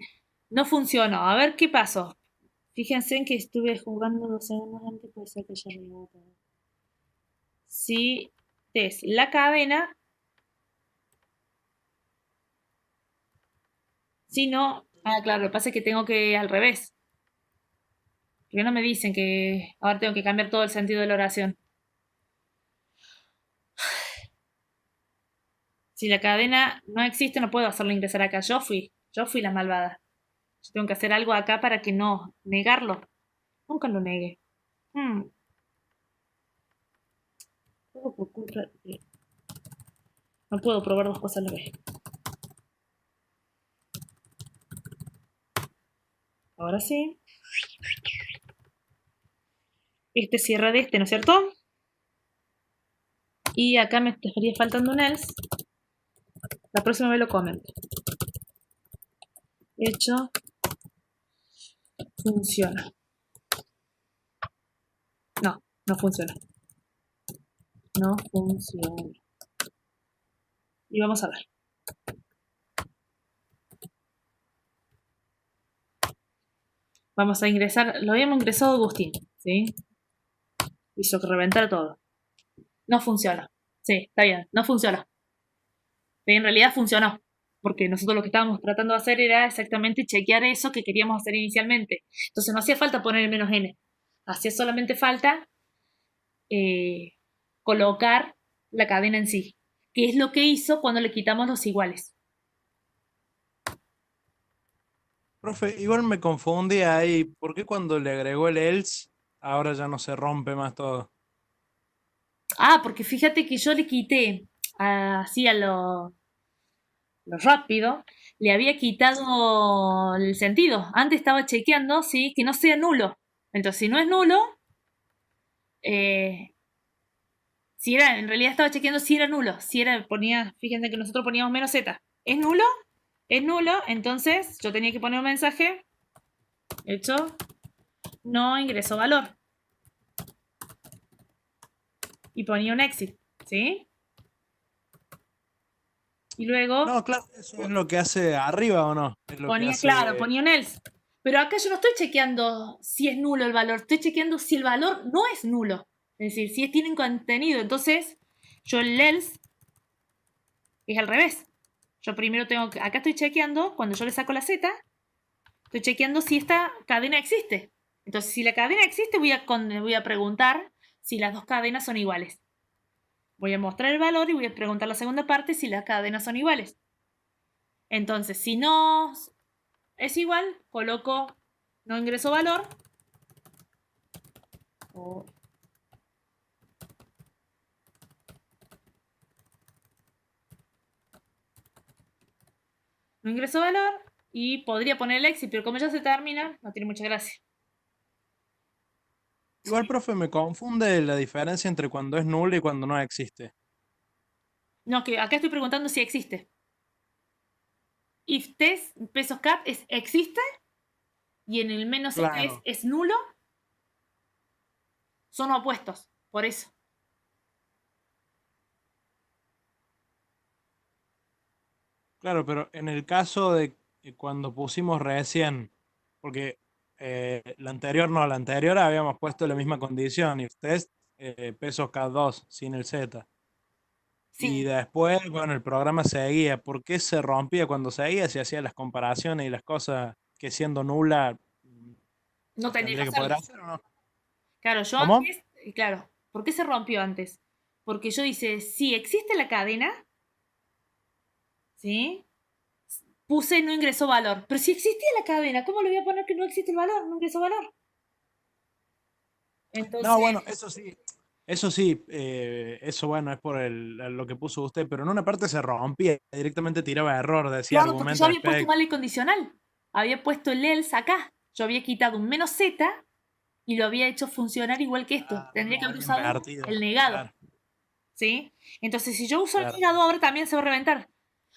No funcionó. A ver qué pasó. Fíjense en que estuve jugando 2 segundos antes, puede ser que ya rebote. Si es la cadena, si no. Ah, claro, lo que pasa es que tengo que al revés. Porque no me dicen que ahora tengo que cambiar todo el sentido de la oración. Si la cadena no existe, no puedo hacerlo ingresar acá. Yo fui la malvada. Yo tengo que hacer algo acá para que no negarlo. Nunca lo negué. Todo por culpa de- No puedo probar 2 cosas a la vez. Ahora sí. Este cierra de este, ¿no es cierto? Y acá me estaría faltando un else. La próxima vez lo comento. Hecho. Funciona. No, no funciona. No funciona. Y vamos a ver. Vamos a ingresar. Lo habíamos ingresado Agustín, ¿sí? Hizo que reventara todo. No funciona. Sí, está bien. No funciona. Pero en realidad funcionó. Porque nosotros lo que estábamos tratando de hacer era exactamente chequear eso que queríamos hacer inicialmente. Entonces no hacía falta poner el menos n. Hacía solamente falta colocar la cadena en sí. Que es lo que hizo cuando le quitamos los iguales. Profe, igual me confundí ahí. ¿Por qué cuando le agregó el else, ahora ya no se rompe más todo? Ah, porque fíjate que yo le quité así a lo rápido, le había quitado el sentido. Antes estaba chequeando, sí, que no sea nulo. Entonces, si no es nulo, si era, en realidad estaba chequeando si era nulo. Si era, fíjense que nosotros poníamos menos z. ¿Es nulo? Es nulo, entonces yo tenía que poner un mensaje. Hecho, no ingresó valor. Y ponía un exit, ¿sí? Y luego No, claro, eso es lo que hace arriba o no. Es lo que ponía, hace. claro, ponía un else. Pero acá yo no estoy chequeando si es nulo el valor, estoy chequeando si el valor no es nulo. Es decir, si tienen contenido. Entonces, yo el else es al revés. Yo primero tengo que, acá estoy chequeando, cuando yo le saco la z, estoy chequeando si esta cadena existe. Entonces, si la cadena existe, voy a preguntar si las 2 cadenas son iguales. Voy a mostrar el valor y voy a preguntar la segunda parte si las cadenas son iguales. Entonces, si no es igual, coloco no ingreso valor. No ingreso valor y podría poner el exit, pero como ya se termina, no tiene mucha gracia. Igual, profe, me confunde la diferencia entre cuando es nulo y cuando no existe. No, que acá estoy preguntando si existe. If test pesos cap es existe y en el menos test Claro. es nulo. Son opuestos, por eso. Claro, pero en el caso de que cuando pusimos recién, porque la anterior habíamos puesto la misma condición, if test pesos K2 sin el Z. Y Sí, después, bueno, el programa seguía. ¿Por qué se rompía cuando seguía? Si hacía las comparaciones y las cosas que siendo nula no las tendría que tendría que poder hacerlo. hacer o no. Claro, yo ¿Cómo? antes, claro, ¿por qué se rompió antes? Porque yo dice, si existe la cadena, ¿sí? Puse no ingresó valor. Pero si existía la cadena, ¿cómo le voy a poner que no existe el valor? No ingresó valor. Entonces, No, bueno, eso sí, eso bueno, es por lo que puso usted, pero en una parte se rompía, directamente tiraba error, decía claro, porque yo argumento había puesto expect. mal el condicional. Había puesto el else acá. Yo había quitado un menos z y lo había hecho funcionar igual que esto. Ah, Tendría que lo haber había usado invertido, el negado. claro, ¿Sí? Entonces, si yo uso el claro. negado ahora también se va a reventar.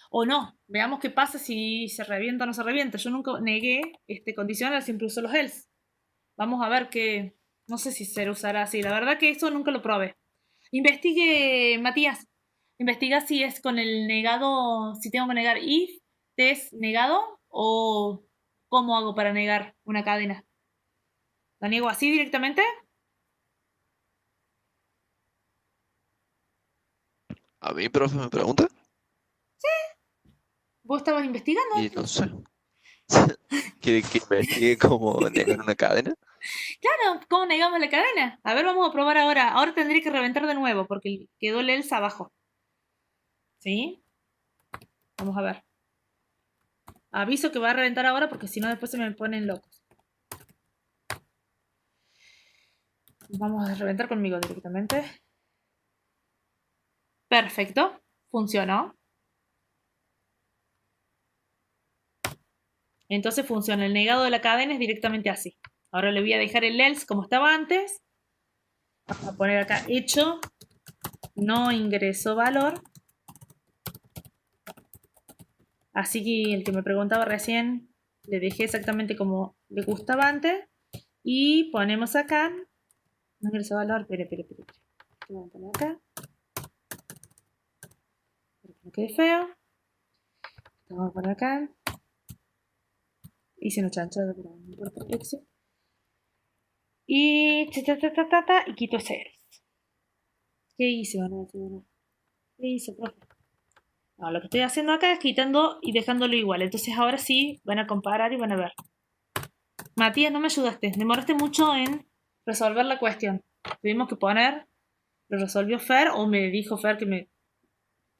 O no. Veamos qué pasa si se revienta o no se revienta. Yo nunca negué este condicional, siempre uso los else. Vamos a ver qué. No sé si se usará así. La verdad que eso nunca lo probé. Investigue, Matías. Investiga si es con el negado, si tengo que negar if, test negado o cómo hago para negar una cadena. ¿La niego así directamente? ¿A mí, profe, me pregunta? ¿Vos estabas investigando Y antes? no sé. ¿Quiere que investigue cómo negar una cadena? Claro, ¿cómo negamos la cadena? A ver, vamos a probar ahora. Ahora tendré que reventar de nuevo porque quedó el else abajo. ¿Sí? Vamos a ver. Aviso que va a reventar ahora porque si no después se me ponen locos. Vamos a reventar conmigo directamente. Perfecto. Funcionó. Entonces funciona. El negado de la cadena es directamente así. Ahora le voy a dejar el else como estaba antes. Vamos a poner acá hecho. No ingresó valor. Así que el que me preguntaba recién, le dejé exactamente como le gustaba antes. Y ponemos acá. No ingresó valor. Espere. Vamos a poner acá. Para que no quede feo. Esto vamos a poner acá. Hice una chanchada, pero no importa. Exit. Y y quito ese else. ¿Qué hice? ¿Qué hice, profe? No, lo que estoy haciendo acá es quitando y dejándolo igual. Entonces ahora sí van a comparar y van a ver. Matías, no me ayudaste. Demoraste mucho en resolver la cuestión. Tuvimos que poner, lo resolvió Fer o me dijo Fer que me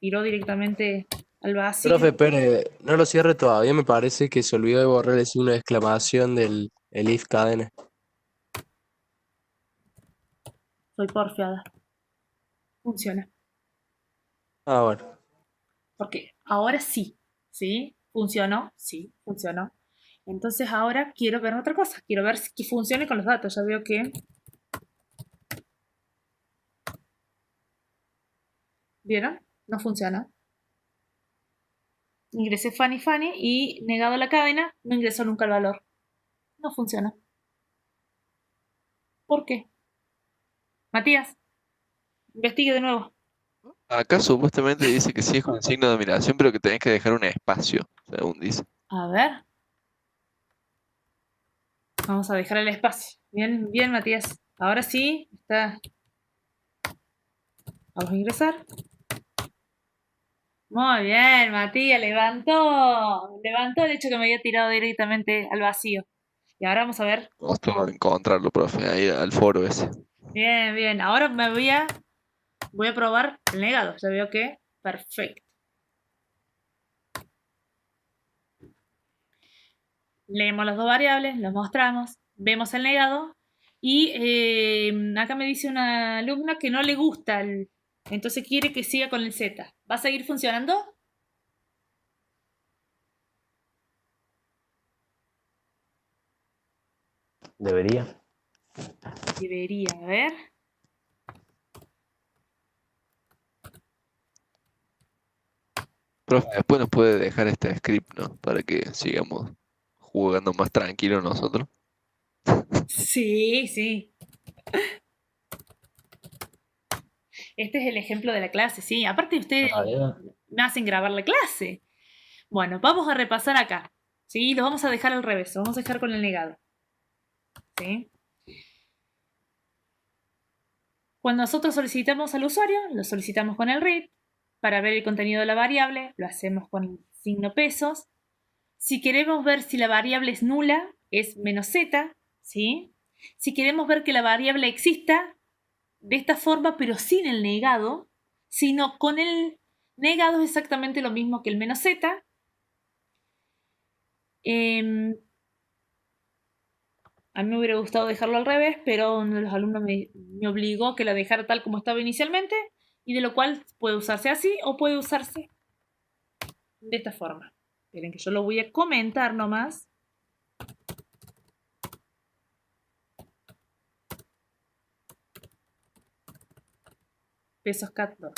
tiró directamente al vacío. Profe, pero no lo cierre todavía, me parece que se olvidó de borrar el signo de exclamación del el if cadena. Soy porfiada. Funciona. Ah, bueno. Porque ahora sí, ¿sí? ¿Funcionó? Sí, funcionó. Entonces ahora quiero ver otra cosa. Quiero ver que funcione con los datos. Ya veo que... ¿Vieron? No funciona. Ingresé Fanny y negado la cadena, no ingresó nunca el valor. No funciona. ¿Por qué? Matías, investigue de nuevo. Acá supuestamente dice que sí es con el signo de admiración, pero que tenés que dejar un espacio, según dice. A ver. Vamos a dejar el espacio. Bien, bien, Matías. Ahora sí, está. Vamos a ingresar. Muy bien, Matías, levantó. Levantó el hecho que me había tirado directamente al vacío. Y ahora vamos a ver. Costó encontrarlo, profe, ahí al foro ese. Bien, bien. Ahora voy a probar el negado. Ya veo que perfecto. Leemos las dos variables, los mostramos, vemos el negado y acá me dice una alumna que no le gusta, entonces quiere que siga con el z. ¿Va a seguir funcionando? Debería. Debería, a ver. Profe, después nos puede dejar este script, ¿no? Para que sigamos jugando más tranquilo nosotros. Sí, sí. Este es el ejemplo de la clase, sí. Aparte ustedes me hacen grabar la clase. Bueno, vamos a repasar acá. ¿Sí? Lo vamos a dejar al revés. Lo vamos a dejar con el negado. ¿Sí? Cuando nosotros solicitamos al usuario, lo solicitamos con el read. Para ver el contenido de la variable, lo hacemos con el signo pesos. Si queremos ver si la variable es nula, es menos z, ¿sí? Si queremos ver que la variable exista, de esta forma, pero sin el negado, sino con el Negado es exactamente lo mismo que el menos z. A mí me hubiera gustado dejarlo al revés, pero uno de los alumnos me obligó que la dejara tal como estaba inicialmente, y de lo cual puede usarse así o puede usarse de esta forma. Esperen que yo lo voy a comentar nomás. Pesos cat 2.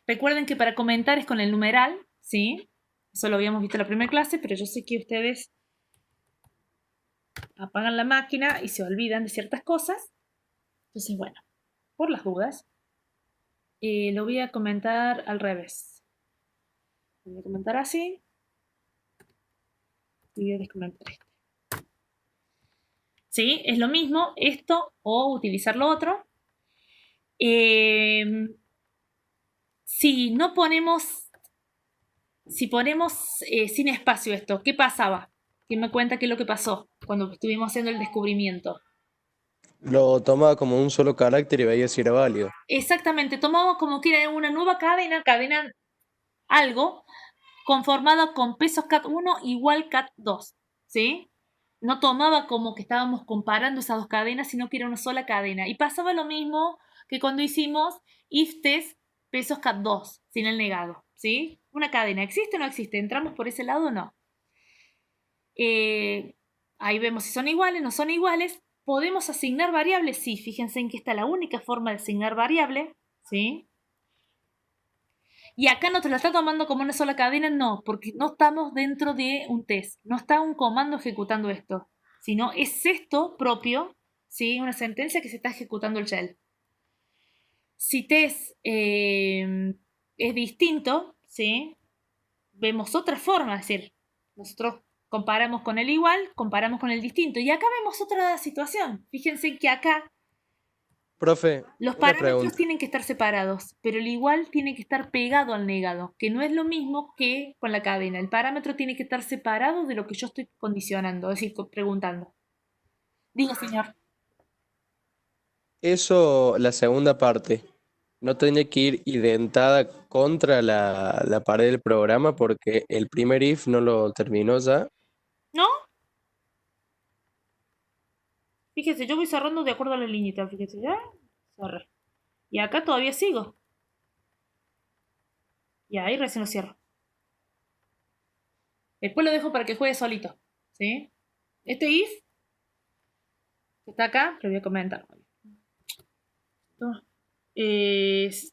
Recuerden que para comentar es con el numeral, ¿sí? Eso lo habíamos visto en la primera clase, pero yo sé que ustedes apagan la máquina y se olvidan de ciertas cosas. Entonces, bueno, por las dudas, lo voy a comentar al revés. Lo voy a comentar así. Y voy a descomentar esto. ¿Sí? Es lo mismo esto o utilizar lo otro. Si no ponemos, si ponemos sin espacio esto, ¿qué pasaba? ¿Quién me cuenta qué es lo que pasó cuando estuvimos haciendo el descubrimiento? Lo tomaba como un solo carácter y veía si era válido. Exactamente, tomamos como que era una nueva cadena algo, conformada con pesos cat 1 igual cat 2, ¿sí? No tomaba como que estábamos comparando esas dos cadenas, sino que era una sola cadena. Y pasaba lo mismo que cuando hicimos if test pesos cat 2, sin el negado, ¿sí? Una cadena, ¿existe o no existe? ¿Entramos por ese lado o no? Ahí vemos si son iguales, no son iguales. ¿Podemos asignar variables? Sí, fíjense en que esta es la única forma de asignar variable, ¿sí? Y acá no te lo está tomando como una sola cadena, no, porque no estamos dentro de un test, no está un comando ejecutando esto, sino es esto propio, ¿sí? Una sentencia que se está ejecutando el shell. Si test es distinto, ¿sí? Vemos otra forma, es decir, nosotros comparamos con el igual, comparamos con el distinto, y acá vemos otra situación. Fíjense que acá Profe, los una parámetros pregunta. tienen que estar separados, pero el igual tiene que estar pegado al negado, que no es lo mismo que con la cadena. El parámetro tiene que estar separado de lo que yo estoy condicionando, es decir, preguntando. Digo, señor. Eso, la segunda parte, no tenía que ir identada contra la pared del programa porque el primer if no lo terminó ya. ¿No? Fíjese, yo voy cerrando de acuerdo a la liñita, fíjese, ya. Cerré. Y acá todavía sigo. Y ahí recién lo cierro. Después lo dejo para que juegue solito. ¿Sí? Este if, que está acá, lo voy a comentar.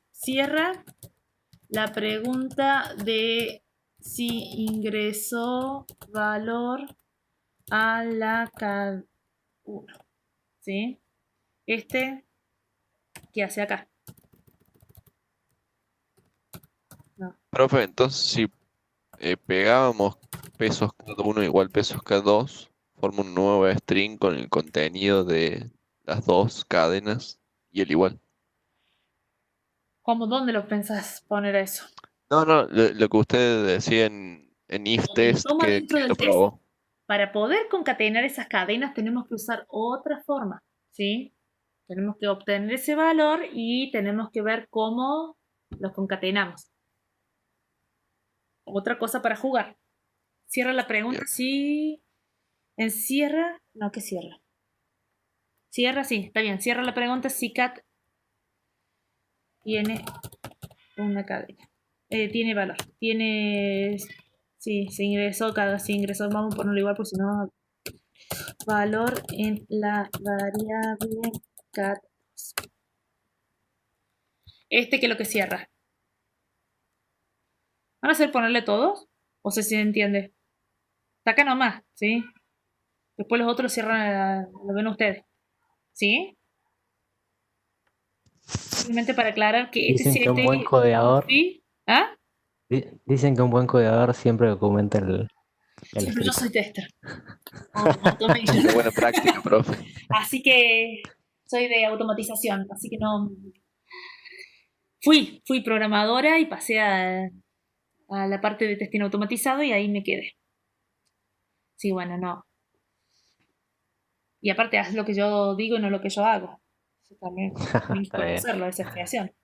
Cierra la pregunta de si ingresó valor a la cada 1. ¿Sí? ¿Qué hace acá? No. Profe, entonces si pegábamos pesos cada uno igual pesos cada dos, forma un nuevo string con el contenido de las dos cadenas y el igual. ¿Cómo? ¿Dónde lo pensás poner eso? No, lo que usted decía en if test Toma que dentro del lo test. probó. Para poder concatenar esas cadenas tenemos que usar otra forma, ¿sí? Tenemos que obtener ese valor y tenemos que ver cómo los concatenamos. Otra cosa para jugar. Cierra la pregunta Bien. si encierra. No, ¿qué cierra? Cierra, sí, está bien. Cierra la pregunta si cat tiene una cadena. Tiene valor. Tiene. Sí, se ingresó, vamos a ponerlo igual, porque si no. Valor en la variable cat. Que es lo que cierra. ¿Van a hacer ponerle todos? O sé si se entiende. Está acá nomás, ¿sí? Después los otros cierran, lo ven ustedes. ¿Sí? Simplemente para aclarar que Dicen que un buen codeador, ¿sí? ¿Ah? dicen que un buen codeador siempre documenta el Sí, pero yo script. soy tester. Automation. Qué buena práctica, profe. Así que soy de automatización, así que no. Fui programadora y pasé a la parte de testing automatizado y ahí me quedé. Sí, bueno, no. Y aparte, haz lo que yo digo y no lo que yo hago. Eso también tienes que Está bien. conocerlo, esa es creación.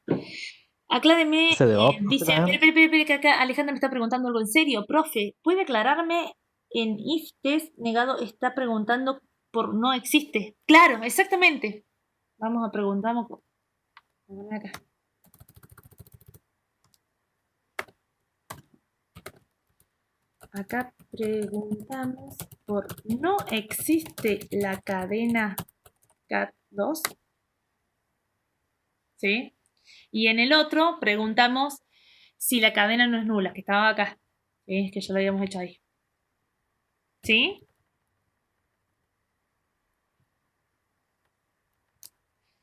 Acláreme, Ese de dice, Opera. espere, que acá Alejandra me está preguntando algo en serio. Profe, ¿puede aclararme? En if test negado está preguntando por no existe. Claro, exactamente. Vamos a preguntar. Vamos a poner acá. Acá preguntamos por no existe la cadena CAT2. ¿Sí? Y en el otro preguntamos si la cadena no es nula, que estaba acá. ¿Sí? Que ya lo habíamos hecho ahí. ¿Sí?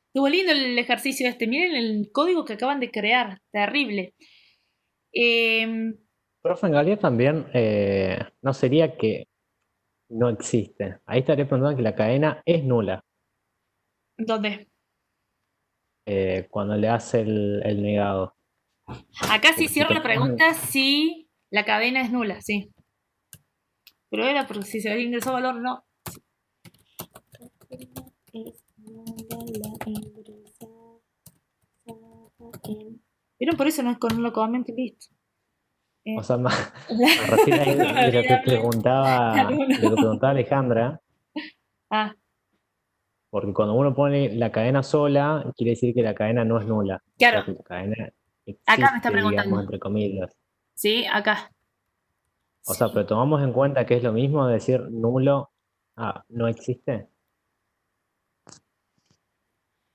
Estuvo lindo el ejercicio este. Miren el código que acaban de crear. Terrible. Profe, en realidad también no sería que no existe. Ahí estaría preguntando que la cadena es nula ¿Dónde? cuando le hace el negado. Acá sí Porque si cierro la tomamos en- pregunta si la cadena es nula, sí. Pero era porque si se ingresó valor, no. Es nula la ingresada en... ¿Vieron? Por eso no es con un comento y listo. O sea, me La refiero a lo que variable preguntaba, al lo que uno. preguntaba Alejandra, Ah, porque cuando uno pone la cadena sola, quiere decir que la cadena no es nula. O sea, claro. que la cadena Acá me está existe, digamos, preguntando. entre comillas. Sí, acá. O sea, Sí. pero tomamos en cuenta que es lo mismo decir nulo a no existe.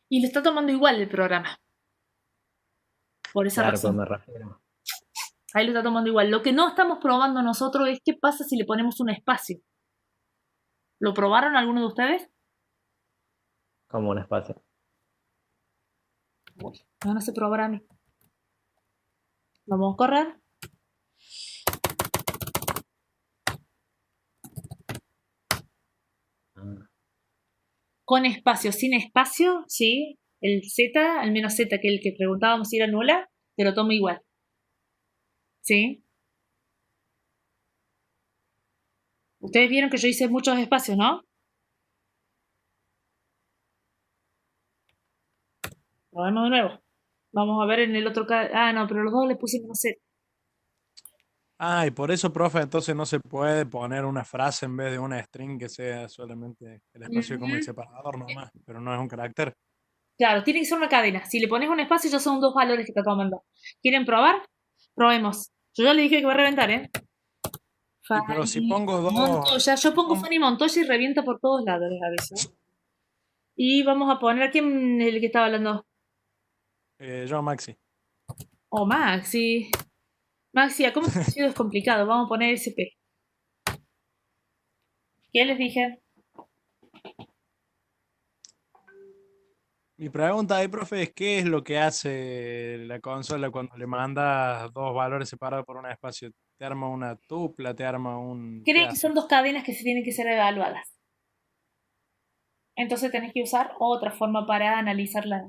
Y lo está tomando igual el programa. Por esa Claro, pero razón. me refiero. Ahí lo está tomando igual. Lo que no estamos probando nosotros es qué pasa si le ponemos un espacio. ¿Lo probaron alguno de ustedes? Como un espacio. Uy, no sé probar a mí. Vamos a correr. Ah, Con espacio, sin espacio, sí. El Z, al menos Z, que el que preguntábamos si era nula, te lo tomo igual. ¿Sí? Ustedes vieron que yo hice muchos espacios, ¿no? Probemos de nuevo. Vamos a ver en el otro caso. Ah, no, pero los dos le pusimos Z. Ah, y por eso, profe, entonces no se puede poner una frase en vez de una string que sea solamente el espacio como el Ujú. separador nomás, pero no es un carácter. Claro, tiene que ser una cadena. Si le pones un espacio, ya son dos valores que está tomando. ¿Quieren probar? Probemos. Yo ya le dije que va a reventar, ¿eh? Y pero si Fanny pongo dos, Montoya. Yo pongo pon- Fanny Montoya y revienta por todos lados, les aviso. Y vamos a poner, ¿quién es el que estaba hablando? yo Maxi. Oh, Maxi. Maxi, ¿cómo te ha sido? Es complicado. Vamos a poner SP. ¿Qué les dije? Mi pregunta ahí, profe, es ¿qué es lo que hace la consola cuando le mandas dos valores separados por un espacio? ¿Te arma una tupla? ¿Te arma un... ¿Qué Creen que hace? son dos cadenas que se tienen que ser evaluadas. Entonces tenés que usar otra forma para analizar las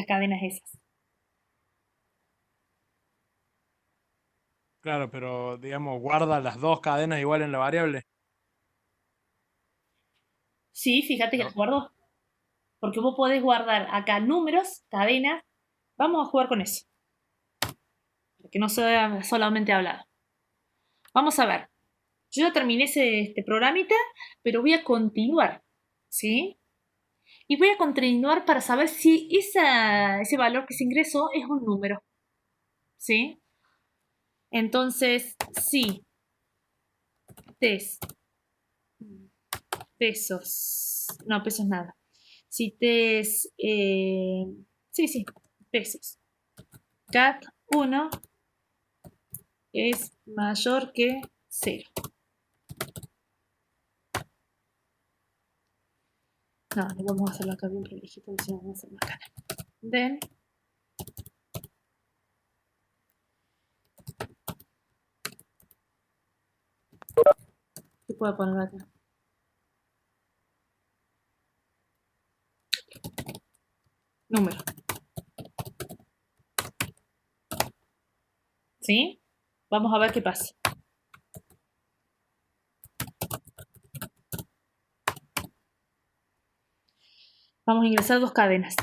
cadenas esas. Claro, pero digamos, guarda las dos cadenas igual en la variable. Sí, fíjate que La- las guardo. Porque vos podés guardar acá números, cadenas. Vamos a jugar con eso. Que no sea solamente hablado. Vamos a ver. Yo ya terminé este programita, pero voy a continuar. ¿Sí? Y voy a continuar para saber si ese valor que se ingresó es un número. ¿Sí? Entonces, sí. Test. Pesos. No, pesos nada. Si test. Sí, pesos. CAT 1 es mayor que 0. No, no vamos a hacerlo acá bien prolijito, porque si no vamos a hacer macana. Then, ¿qué puedo poner acá? Número. ¿Sí? Vamos a ver qué pasa. Vamos a ingresar dos cadenas.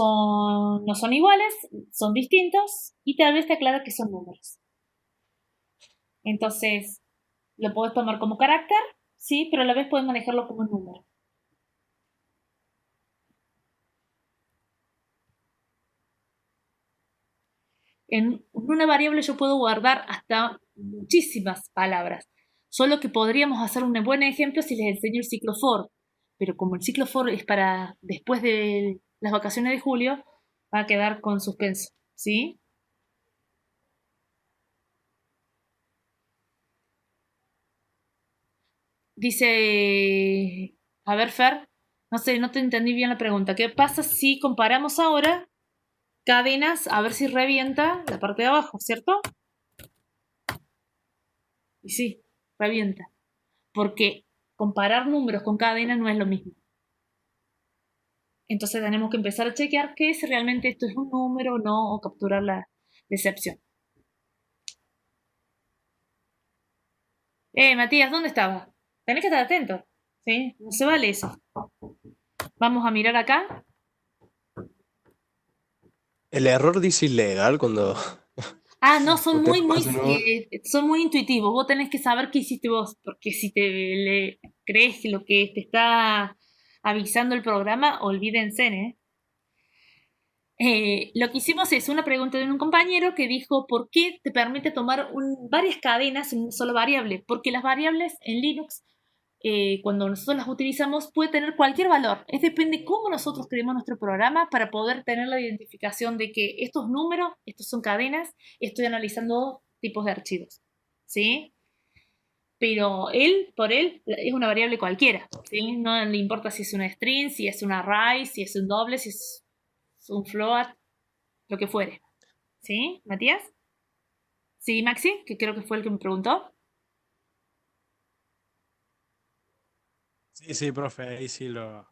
no son iguales, son distintos y tal vez te aclara que son números. Entonces, lo puedes tomar como carácter, sí, pero a la vez puedes manejarlo como un número. En una variable yo puedo guardar hasta muchísimas palabras, solo que podríamos hacer un buen ejemplo si les enseño el ciclo for, pero como el ciclo for es para después de las vacaciones de julio, va a quedar con suspenso, ¿sí? Dice, a ver, Fer, no sé, no te entendí bien la pregunta. ¿Qué pasa si comparamos ahora cadenas, a ver si revienta la parte de abajo, ¿cierto? Y sí, revienta. Porque comparar números con cadenas no es lo mismo. Entonces tenemos que empezar a chequear que si realmente esto es un número o no, o capturar la excepción. Matías, ¿dónde estabas? Tenés que estar atento, ¿sí? No se vale eso. Vamos a mirar acá. El error dice ilegal cuando Ah, no, son usted muy, pasa un número. son muy intuitivos. Vos tenés que saber qué hiciste vos, porque si crees que lo que te está avisando el programa, olvídense, ¿eh? Lo que hicimos es una pregunta de un compañero que dijo ¿por qué te permite tomar varias cadenas en una sola variable? Porque las variables en Linux, cuando nosotros las utilizamos, puede tener cualquier valor. Es depende cómo nosotros creemos nuestro programa para poder tener la identificación de que estos números, estos son cadenas, estoy analizando tipos de archivos, ¿sí? Pero por él, es una variable cualquiera, ¿sí? No le importa si es una string, si es un array, si es un doble, si es un float, lo que fuere. ¿Sí, Matías? Sí, Maxi, que creo que fue el que me preguntó. Sí, profe, ahí sí lo.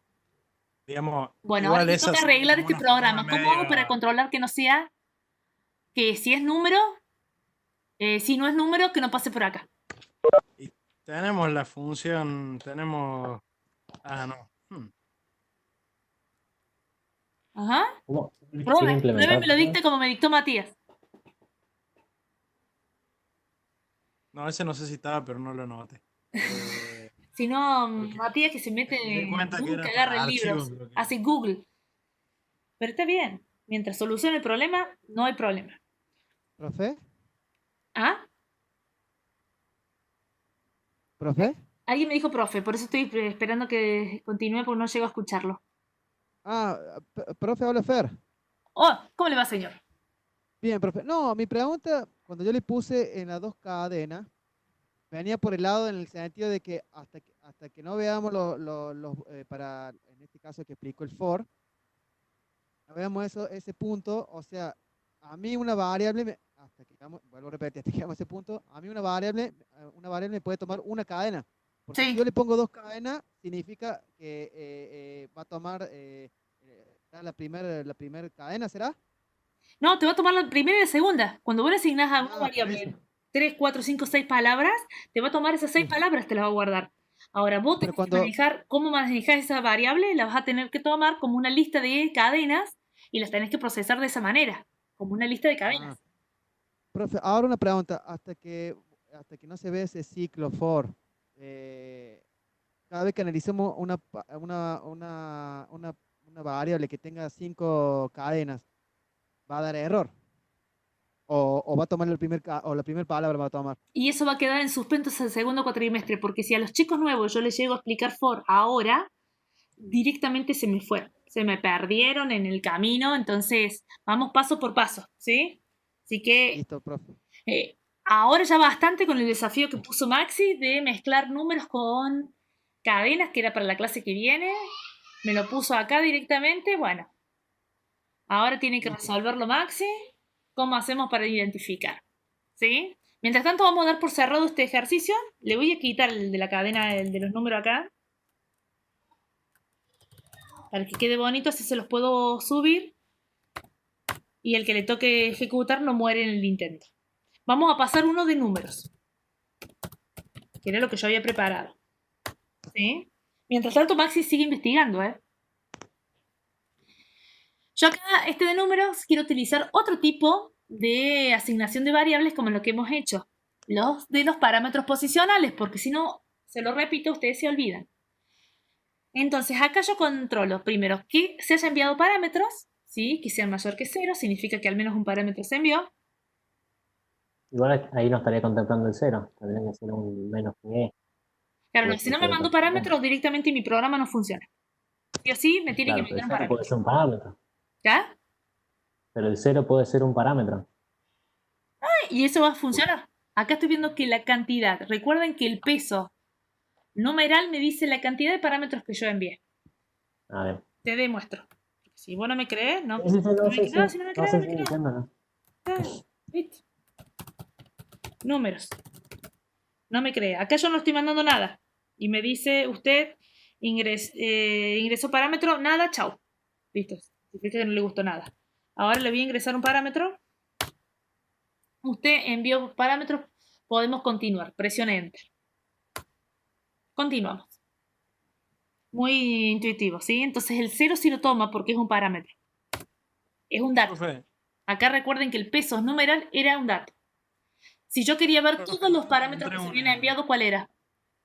Digamos, Bueno, ahora igual te esa toca sería arreglar como este una forma programa. ¿Cómo hago para medio. controlar que no sea, que si es número, si no es número, que no pase por acá? Y tenemos la función, tenemos. Ah, no. Ajá. ¿Cómo sigue Pruebe, me lo implementando? dicte como me dictó Matías. No, ese no sé si estaba, pero no lo noté. Si no, Porque Matías que se mete me di cuenta que que era agarra para el libro, archivos. hace Google. Pero está bien. Mientras solucione el problema, no hay problema. ¿Profe? ¿Ah? ¿Profe? Alguien me dijo profe, por eso estoy esperando que continúe porque no llego a escucharlo. Ah, profe, habla Fer. Oh, ¿cómo le va, señor? Bien, profe. No, mi pregunta, cuando yo le puse en las dos cadenas, venía por el lado en el sentido de que hasta que no veamos para, en este caso que explicó el for, no veamos ese punto, o sea, a mí una variable, hasta que vuelvo a repetir, hasta que llegamos a ese punto, a mí una variable me puede tomar una cadena. Porque si Sí. yo le pongo dos cadenas, significa que va a tomar la primera cadena, ¿será? No, te va a tomar la primera y la segunda. Cuando vos le asignás a una Ah, por eso. variable 3, 4, 5, 6 palabras, te va a tomar esas 6 Sí. palabras, te las va a guardar. Ahora, vos Pero tenés que cuando, manejar cómo manejar esa variable, la vas a tener que tomar como una lista de cadenas y las tenés que procesar de esa manera, como una lista de ah, cadenas. profe, ahora una pregunta, hasta que no se ve ese ciclo for, eh, cada vez que analicemos una variable que tenga 5 cadenas, ¿va a dar error? ¿O va a tomar la primera palabra va a tomar? Y eso va a quedar en suspenso el segundo cuatrimestre, porque si a los chicos nuevos yo les llego a explicar for ahora, directamente se me fueron, se me perdieron en el camino, entonces vamos paso por paso, ¿sí? Así que Listo, profe. ahora ya bastante con el desafío que puso Maxi de mezclar números con cadenas, que era para la clase que viene, me lo puso acá directamente, bueno, ahora tiene que Listo. resolverlo Maxi, ¿cómo hacemos para identificar? ¿Sí? Mientras tanto vamos a dar por cerrado este ejercicio, le voy a quitar el de la cadena, el de los números acá, para que quede bonito, así se los puedo subir y el que le toque ejecutar no muere en el intento. Vamos a pasar uno de números, que era lo que yo había preparado. ¿Sí? Mientras tanto, Maxi sigue investigando, ¿eh? Yo acá, este de números, quiero utilizar otro tipo de asignación de variables como lo que hemos hecho. Los de los parámetros posicionales, porque si no, se lo repito, ustedes se olvidan. Entonces, acá yo controlo primero que se haya enviado parámetros, ¿sí? Que sean mayor que 0, significa que al menos un parámetro se envió. Igual ahí no estaría contemplando el 0, tendría que ser un menos que E. Claro, no, Pues si no el me 0 mando tampoco. parámetros, directamente mi programa no funciona. Sí o sí, me tiene que Claro, pero mandar el un 0 puede parámetro. ser un parámetro. ¿Ya? Pero el 0 puede ser un parámetro. Y eso va a funcionar. Acá estoy viendo que la cantidad, recuerden que el peso numeral me dice la cantidad de parámetros que yo envié. A ver. Te demuestro. Si vos no me crees, no. Sí, no, sí, sí. No, si no me No, crees, sí, no me sí, crees. entiendo, ¿no? ¿Viste? Números. No me cree. Acá yo no estoy mandando nada. Y me dice usted ingresó parámetro, nada, chau. Listo. Significa que no le gustó nada. Ahora le voy a ingresar un parámetro. Usted envió parámetros. Podemos continuar. Presione Enter. Continuamos. Muy intuitivo, ¿sí? Entonces el 0 sí lo toma porque es un parámetro. Es un dato. Profe, Acá recuerden que el peso numeral era un dato. Si yo quería ver profe, todos los no parámetros encontré que se habían una. enviado, ¿cuál era?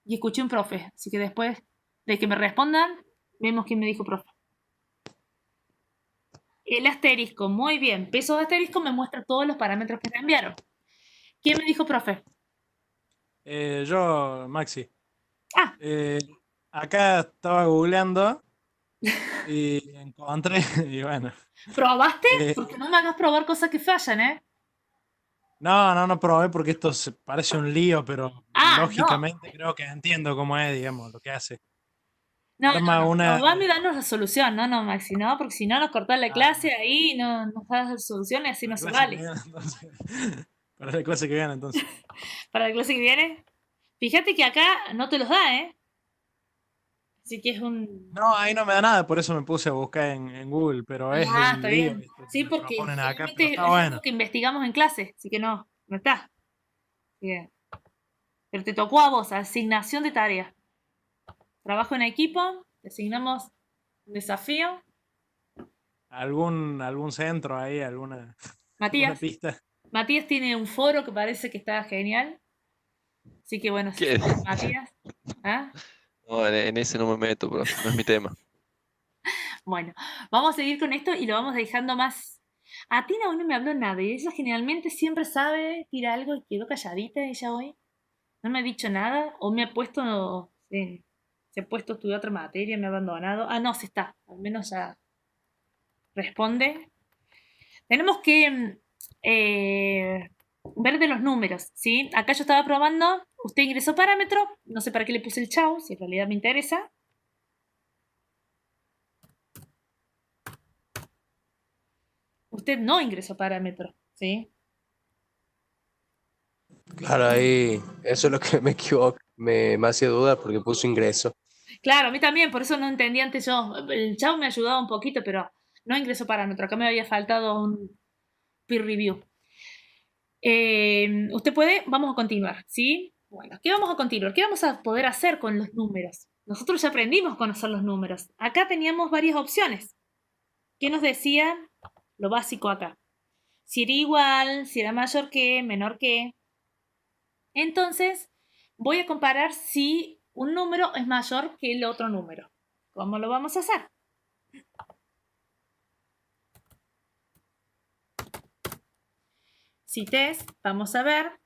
Y escuché un profe. Así que después de que me respondan, vemos quién me dijo profe. El asterisco, muy bien. Peso de asterisco me muestra todos los parámetros que me enviaron. ¿Quién me dijo profe? Yo, Maxi. Ah, Acá estaba googleando y encontré, y bueno. ¿probaste? eh, Porque no me hagas probar cosas que fallan, ¿eh? no probé porque esto se parece un lío, pero Ah, no. lógicamente creo que entiendo cómo es, digamos, lo que hace. No, Arma una. probame y danos la solución, no, Maxi, no, porque si no nos cortás la Ah, clase ahí, no nos das la solución y así para no la se clase que vale. viene, entonces. Para la clase que viene, entonces. Para la clase que viene, fíjate que acá no te los da, ¿eh? Así que es un... No, ahí no me da nada, por eso me puse a buscar en Google, pero es Ah, un está lío bien. esto que Sí, me porque proponen acá, pero está generalmente es algo bueno. que investigamos en clase, así que no está. Bien. Pero te tocó a vos, asignación de tareas. Trabajo en equipo, te asignamos un desafío. ¿Algún centro ahí, alguna Matías, pista? Matías tiene un foro que parece que está genial. Así que bueno, ¿Qué? Matías. ¿Ah? No, en ese no me meto, profe, no es mi tema. Bueno, vamos a seguir con esto y lo vamos dejando más. A Tina hoy no me habló nada y ella generalmente siempre sabe, tira algo y quedó calladita ella hoy. No me ha dicho nada o me ha puesto, se ha puesto a estudiar otra materia, me ha abandonado. Ah, no, se está, al menos ya responde. Tenemos que ver de los números, ¿sí? Acá yo estaba probando, usted ingresó parámetro, no sé para qué le puse el chau, si en realidad me interesa. Usted no ingresó parámetro, ¿sí? Claro, ahí, eso es lo que me equivoco, me hacía dudar porque puso ingreso. Claro, a mí también, por eso no entendí antes yo. El chau me ayudaba un poquito, pero no ingresó parámetro. Acá me había faltado un peer review. Usted puede, vamos a continuar, ¿sí? Bueno, ¿qué vamos a continuar? ¿Qué vamos a poder hacer con los números? Nosotros ya aprendimos a conocer los números. Acá teníamos varias opciones. ¿Qué nos decía lo básico acá? Si era igual, si era mayor que, menor que. Entonces, voy a comparar si un número es mayor que el otro número. ¿Cómo lo vamos a hacer? Si test, vamos a ver,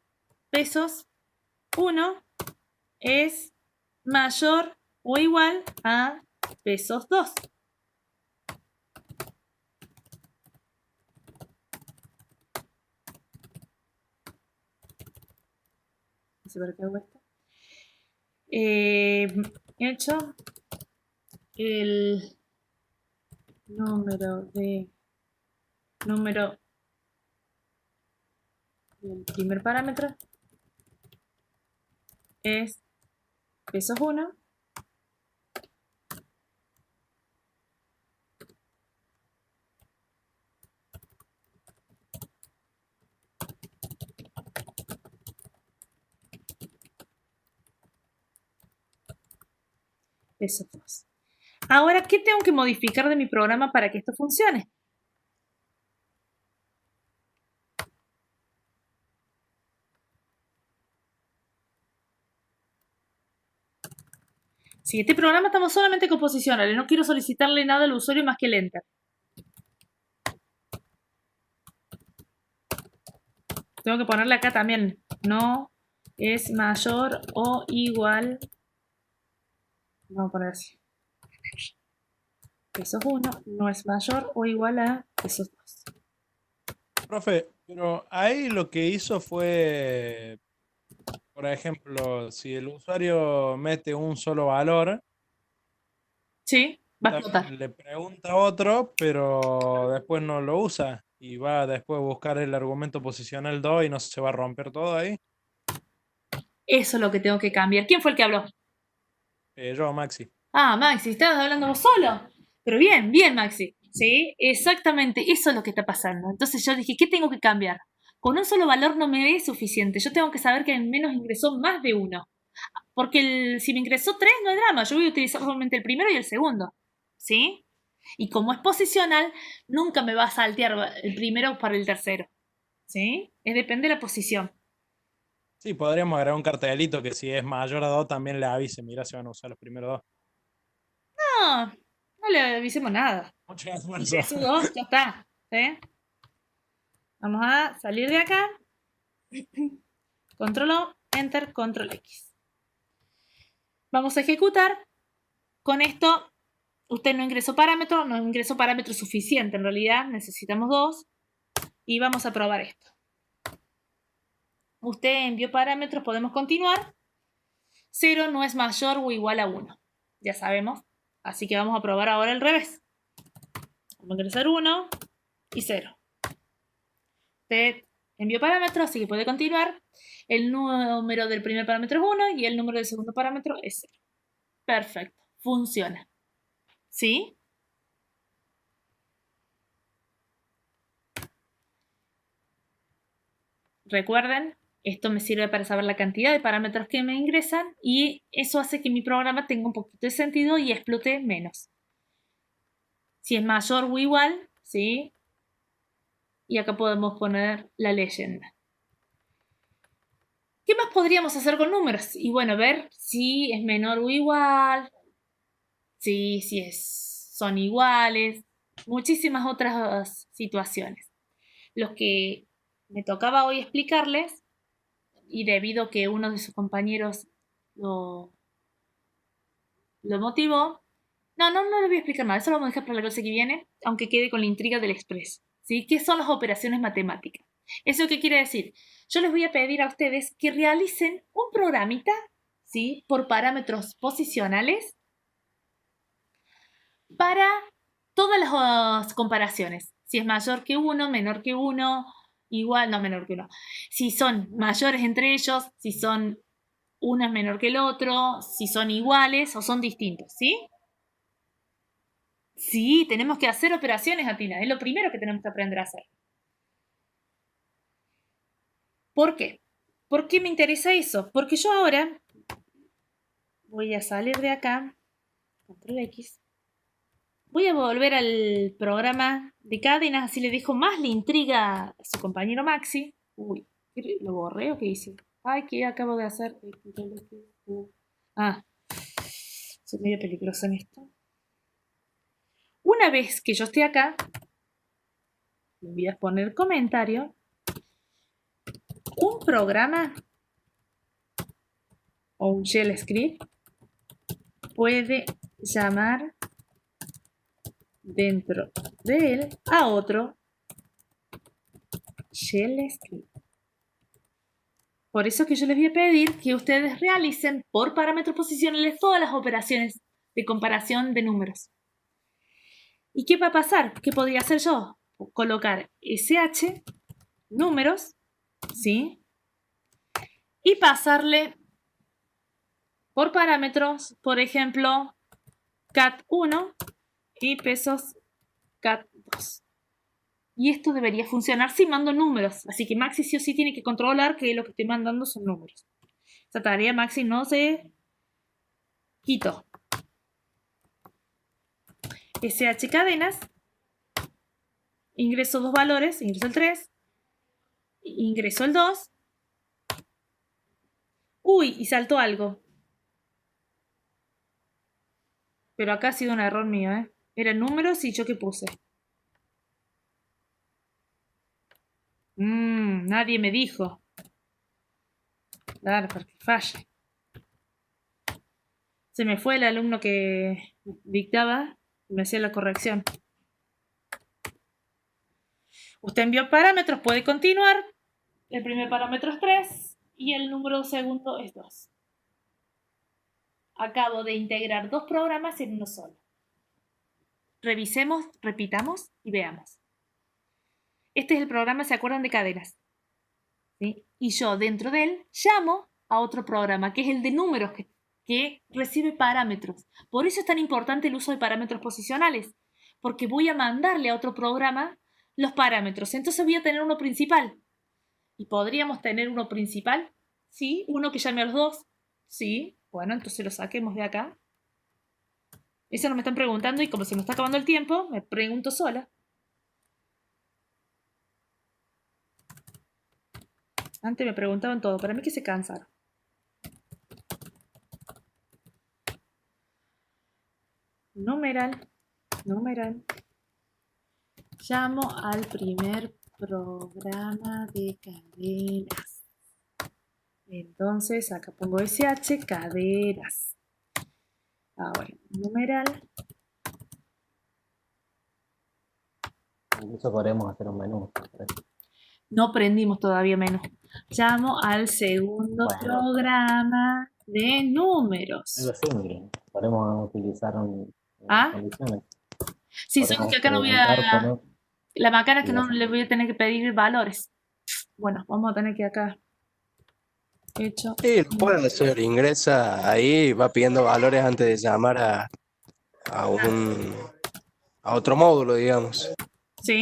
pesos 1 es mayor o igual a pesos 2. No sé por qué hago esto. Hecho el número del primer parámetro es pesos 1 pesos 2. Ahora, ¿qué tengo que modificar de mi programa para que esto funcione? Si este programa estamos solamente con posicionales, no quiero solicitarle nada al usuario más que el enter. Tengo que ponerle acá también, no es mayor o igual. Vamos a poner así. Pesos 1 no es mayor o igual a pesos 2. Profe, pero ahí lo que hizo fue, por ejemplo, si el usuario mete un solo valor, Sí, va a explotar. también le pregunta a otro, pero después no lo usa y va después a buscar el argumento posicional 2 y no se va a romper todo ahí. Eso es lo que tengo que cambiar. ¿Quién fue el que habló? Yo, Maxi. Ah, Maxi, estabas hablando vos solo. Pero bien, bien, Maxi. Sí, exactamente, eso es lo que está pasando. Entonces yo dije, ¿qué tengo que cambiar? Con un solo valor no me es suficiente. Yo tengo que saber que al menos ingresó más de uno. Porque si me ingresó 3 no hay drama. Yo voy a utilizar solamente el primero y el segundo. ¿Sí? Y como es posicional, nunca me va a saltear el primero para el tercero. ¿Sí? Depende de la posición. Sí, podríamos agregar un cartelito que si es mayor a 2 también le avise, mira, se van a usar los primeros 2. No, no le avisemos nada. Mucho esfuerzo. Ingresó 2, ya está. ¿Sí? Vamos a salir de acá. Control O, Enter, Control X. Vamos a ejecutar. Con esto, usted no ingresó parámetro suficiente. En realidad, necesitamos 2. Y vamos a probar esto. Usted envió parámetros, podemos continuar. 0 no es mayor o igual a 1. Ya sabemos. Así que vamos a probar ahora el revés. Vamos a ingresar 1 y 0. Usted envió parámetros, así que puede continuar. El número del primer parámetro es 1 y el número del segundo parámetro es 0. Perfecto. Funciona. ¿Sí? Recuerden, esto me sirve para saber la cantidad de parámetros que me ingresan y eso hace que mi programa tenga un poquito de sentido y explote menos. Si es mayor o igual, ¿sí? Y acá podemos poner la leyenda. ¿Qué más podríamos hacer con números? Y bueno, ver si es menor o igual, si son iguales, muchísimas otras situaciones. Los que me tocaba hoy explicarles, y debido a que uno de sus compañeros lo motivó, no le voy a explicar nada, eso lo vamos a dejar para la clase que viene, aunque quede con la intriga del express. ¿Sí? ¿Qué son las operaciones matemáticas? ¿Eso qué quiere decir? Yo les voy a pedir a ustedes que realicen un programita, ¿sí? Por parámetros posicionales para todas las comparaciones. Si es mayor que 1, menor que 1, igual, no menor que 1. Si son mayores entre ellos, si son uno es menor que el otro, si son iguales o son distintos, ¿sí? Sí, tenemos que hacer operaciones, Atina. Es lo primero que tenemos que aprender a hacer. ¿Por qué? ¿Por qué me interesa eso? Porque yo ahora voy a salir de acá, control X, voy a volver al programa de cadenas, así le dejo más la intriga a su compañero Maxi. Uy, ¿lo borré o qué hice? Ay, ¿qué acabo de hacer? Ah, soy medio peligrosa en esto. Una vez que yo esté acá, le voy a poner comentario. Un programa o un shell script puede llamar dentro de él a otro shell script. Por eso que yo les voy a pedir que ustedes realicen por parámetros posicionales todas las operaciones de comparación de números. ¿Y qué va a pasar? ¿Qué podría hacer yo? Colocar sh números, ¿sí? Y pasarle por parámetros, por ejemplo, cat1 y pesos cat2. Y esto debería funcionar si mando números. Así que Maxi sí o sí tiene que controlar que lo que estoy mandando son números. Esa tarea Maxi no se quitó. SH cadenas. Ingreso 2 valores. Ingreso el 3. Ingreso el 2. Uy, y saltó algo. Pero acá ha sido un error mío, ¿eh? Eran números y yo qué puse. Nadie me dijo. Claro, porque falle. Se me fue el alumno que dictaba y me hacía la corrección. Usted envió parámetros, puede continuar. El primer parámetro es 3 y el número segundo es 2. Acabo de integrar 2 programas en uno solo. Revisemos, repitamos y veamos. Este es el programa, ¿se acuerdan de cadenas? ¿Sí? Y yo dentro de él llamo a otro programa, que es el de números, que recibe parámetros. Por eso es tan importante el uso de parámetros posicionales, porque voy a mandarle a otro programa los parámetros. Entonces voy a tener uno principal. ¿Y podríamos tener uno principal? Sí. ¿Uno que llame a los 2? Sí. Bueno, entonces lo saquemos de acá. Eso no me están preguntando y como se me está acabando el tiempo, me pregunto sola. Antes me preguntaban todo, para mí que se cansaron. Numeral. Llamo al primer programa de cadenas. Entonces acá pongo SH, cadenas. Ahora, numeral. Incluso podremos hacer un menú. No prendimos todavía menú. Llamo al segundo programa de números. Algo así, podemos utilizar condiciones. Sí, solo que acá no voy a... La macana es que no le voy a tener que pedir valores. Bueno, vamos a tener que acá... Hecho. Sí, lo pueden hacer. Ingresa ahí, va pidiendo valores antes de llamar a otro módulo, digamos. Sí.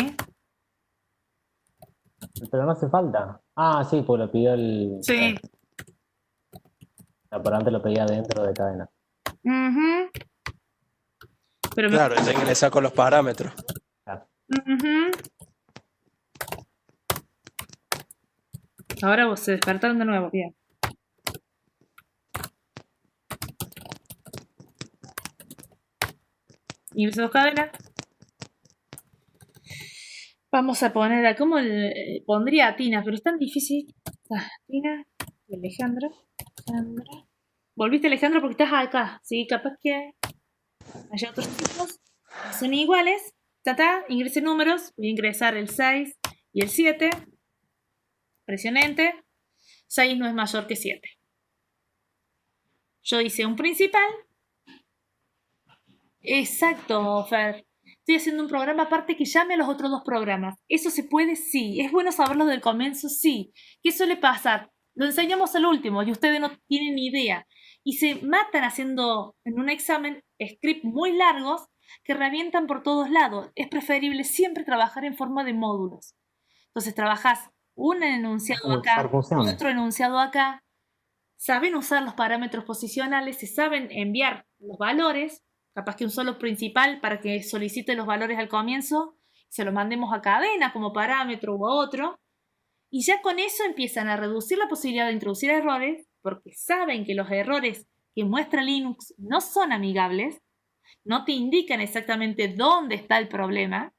Pero no hace falta. Ah, sí, pues lo pidió el... Sí. Por antes lo pedía dentro de cadena. Pero claro, ya ingresa con los parámetros. Ahora vos se despertaron de nuevo, bien. Ingreso 2 cadenas. Vamos a poner a... ¿Cómo pondría a Tina? Pero es tan difícil. Tina y Alejandra. Volviste, Alejandra, porque estás acá. Sí, capaz que haya otros tipos. Son iguales. Ingrese números. Voy a ingresar el 6 y el 7. Presione Enter. 6 no es mayor que 7. Yo hice un principal. Exacto, Fer. Estoy haciendo un programa aparte que llame a los otros 2 programas. ¿Eso se puede? Sí. ¿Es bueno saberlo del comienzo? Sí. ¿Qué suele pasar? Lo enseñamos al último y ustedes no tienen ni idea. Y se matan haciendo en un examen scripts muy largos que revientan por todos lados. Es preferible siempre trabajar en forma de módulos. Entonces trabajás un enunciado acá, otro enunciado acá. Saben usar los parámetros posicionales, se saben enviar los valores. Capaz que un solo principal para que solicite los valores al comienzo, se los mandemos a cadena como parámetro u otro. Y ya con eso empiezan a reducir la posibilidad de introducir errores, porque saben que los errores que muestra Linux no son amigables, no te indican exactamente dónde está el problema.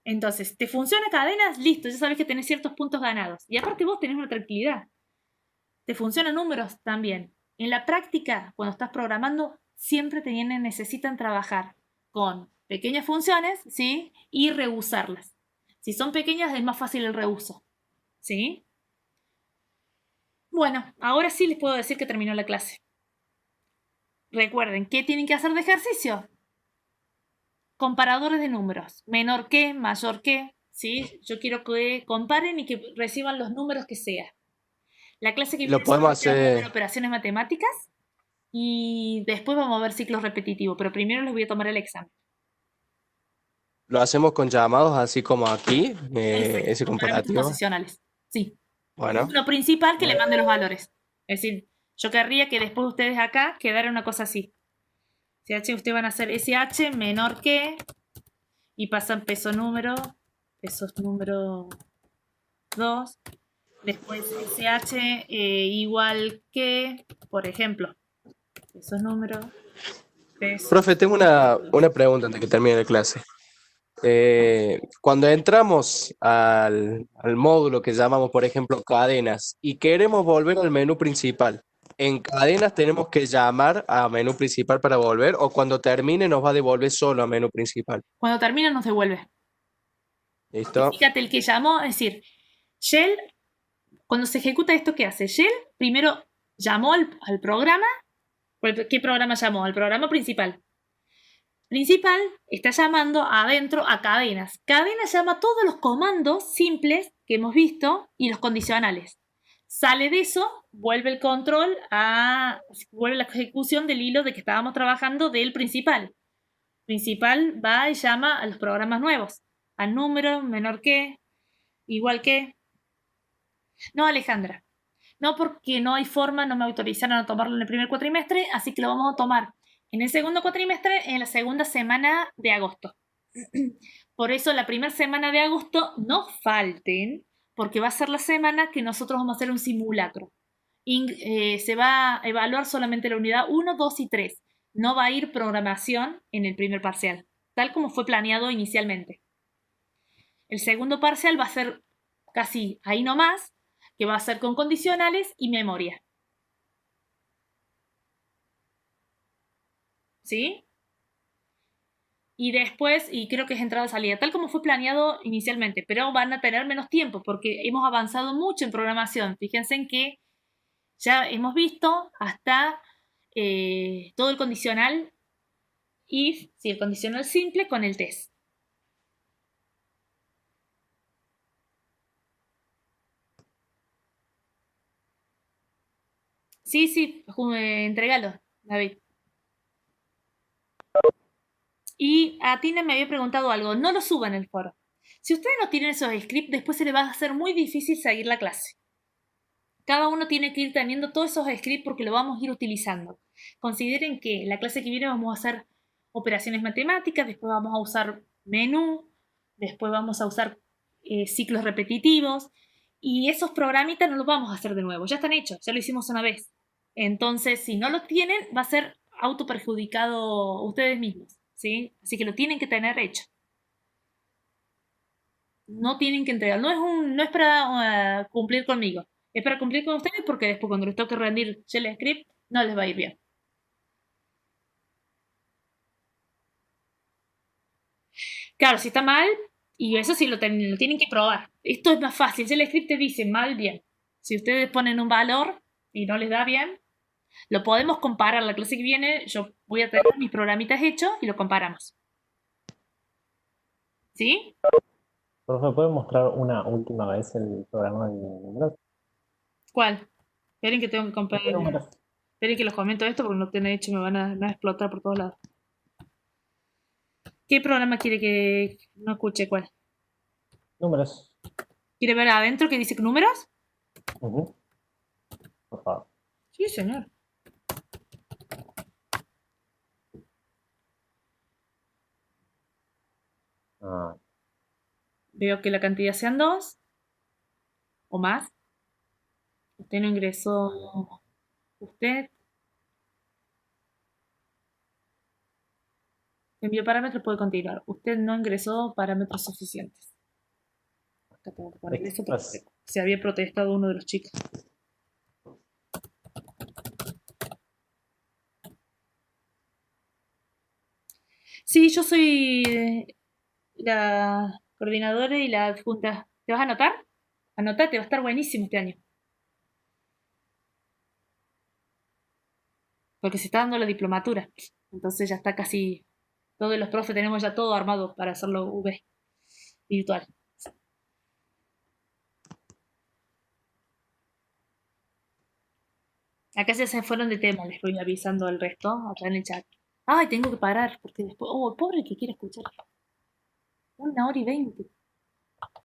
Entonces, ¿te funciona cadenas? Listo, ya sabes que tenés ciertos puntos ganados. Y aparte vos tenés una tranquilidad. ¿Te funcionan números? También. En la práctica, cuando estás programando, siempre necesitan trabajar con pequeñas funciones, ¿sí? Y reusarlas. Si son pequeñas es más fácil el reuso, ¿sí? Bueno, ahora sí les puedo decir que terminó la clase. Recuerden, ¿qué tienen que hacer de ejercicio? Comparadores de números. Menor que, mayor que, ¿sí? Yo quiero que comparen y que reciban los números que sea. La clase que viene Lo podemos hacer. Operaciones matemáticas. Y después vamos a ver ciclos repetitivos, pero primero les voy a tomar el examen. Lo hacemos con llamados, así como aquí, ese comparativo. Posicionales, sí. Bueno. Uno principal que le mande los valores. Es decir, yo querría que después ustedes acá quedara una cosa así. SH, ustedes van a hacer SH menor que, y pasan peso número 2. Después SH igual que, por ejemplo, peso número Pesos. Profe, tengo una pregunta antes que termine la clase. Cuando entramos al módulo que llamamos, por ejemplo, cadenas, y queremos volver al menú principal, ¿en cadenas tenemos que llamar a menú principal para volver o cuando termine nos va a devolver solo a menú principal? Cuando termina nos devuelve. ¿Listo? Fíjate, el que llamó, es decir, Shell, cuando se ejecuta esto, ¿qué hace? Shell primero llamó al programa. ¿Qué programa llamó? Al programa principal. Principal está llamando adentro a cadenas. Cadenas llama todos los comandos simples que hemos visto y los condicionales. Sale de eso, vuelve el control vuelve la ejecución del hilo de que estábamos trabajando del principal. Principal va y llama a los programas nuevos. Al número, menor que, igual que. No, Alejandra. No, porque no hay forma, no me autorizaron a tomarlo en el primer cuatrimestre, así que lo vamos a tomar en el segundo cuatrimestre, en la segunda semana de agosto. Por eso la primera semana de agosto no falten, porque va a ser la semana que nosotros vamos a hacer un simulacro. Se va a evaluar solamente la unidad 1, 2 y 3. No va a ir programación en el primer parcial, tal como fue planeado inicialmente. El segundo parcial va a ser casi ahí nomás, que va a ser con condicionales y memoria. ¿Sí? Y después, y creo que es entrada y salida, tal como fue planeado inicialmente, pero van a tener menos tiempo porque hemos avanzado mucho en programación. Fíjense en que ya hemos visto hasta todo el condicional if, sí, el condicional simple con el test. Sí, entregalo, David. Y a Tina me había preguntado algo, no lo suban en el foro. Si ustedes no tienen esos scripts, después se les va a hacer muy difícil seguir la clase. Cada uno tiene que ir teniendo todos esos scripts porque lo vamos a ir utilizando. Consideren que la clase que viene vamos a hacer operaciones matemáticas, después vamos a usar menú, después vamos a usar ciclos repetitivos, y esos programitas no los vamos a hacer de nuevo, ya están hechos, ya lo hicimos una vez. Entonces, si no los tienen, va a ser autoperjudicado ustedes mismos, ¿sí? Así que lo tienen que tener hecho. No tienen que entregar, no es para cumplir conmigo, es para cumplir con ustedes porque después cuando les toque rendir Shell Script no les va a ir bien. Claro, si está mal, y eso sí lo tienen que probar. Esto es más fácil. Shell Script te dice mal, bien. Si ustedes ponen un valor y no les da bien, lo podemos comparar. La clase que viene yo voy a tener mis programitas hechos y lo comparamos. ¿Sí? Profe, ¿puede mostrar una última vez el programa de números? ¿Cuál? Esperen que tengo que comparar. Números. Esperen que los comento esto porque no tiene hecho, me van a explotar por todos lados. ¿Qué programa quiere que no escuche? ¿Cuál? Números. ¿Quiere ver adentro que dice números? Ujú. Por favor. Sí, señor. Ah, Veo que la cantidad sean 2 o más. Usted no ingresó. Usted envió parámetros, puede continuar. Usted no ingresó parámetros suficientes. Acá tengo que poner eso porque se había protestado uno de los chicos. Sí, yo soy la coordinadora y la adjunta. ¿Te vas a anotar? Anotate, va a estar buenísimo este año. Porque se está dando la diplomatura. Entonces ya está casi. Todos los profes tenemos ya todo armado para hacerlo V virtual. Acá ya se fueron de tema, les voy avisando al resto acá en el chat. Ay, tengo que parar porque después. Oh, pobre que quiere escuchar. 1 hora y 20.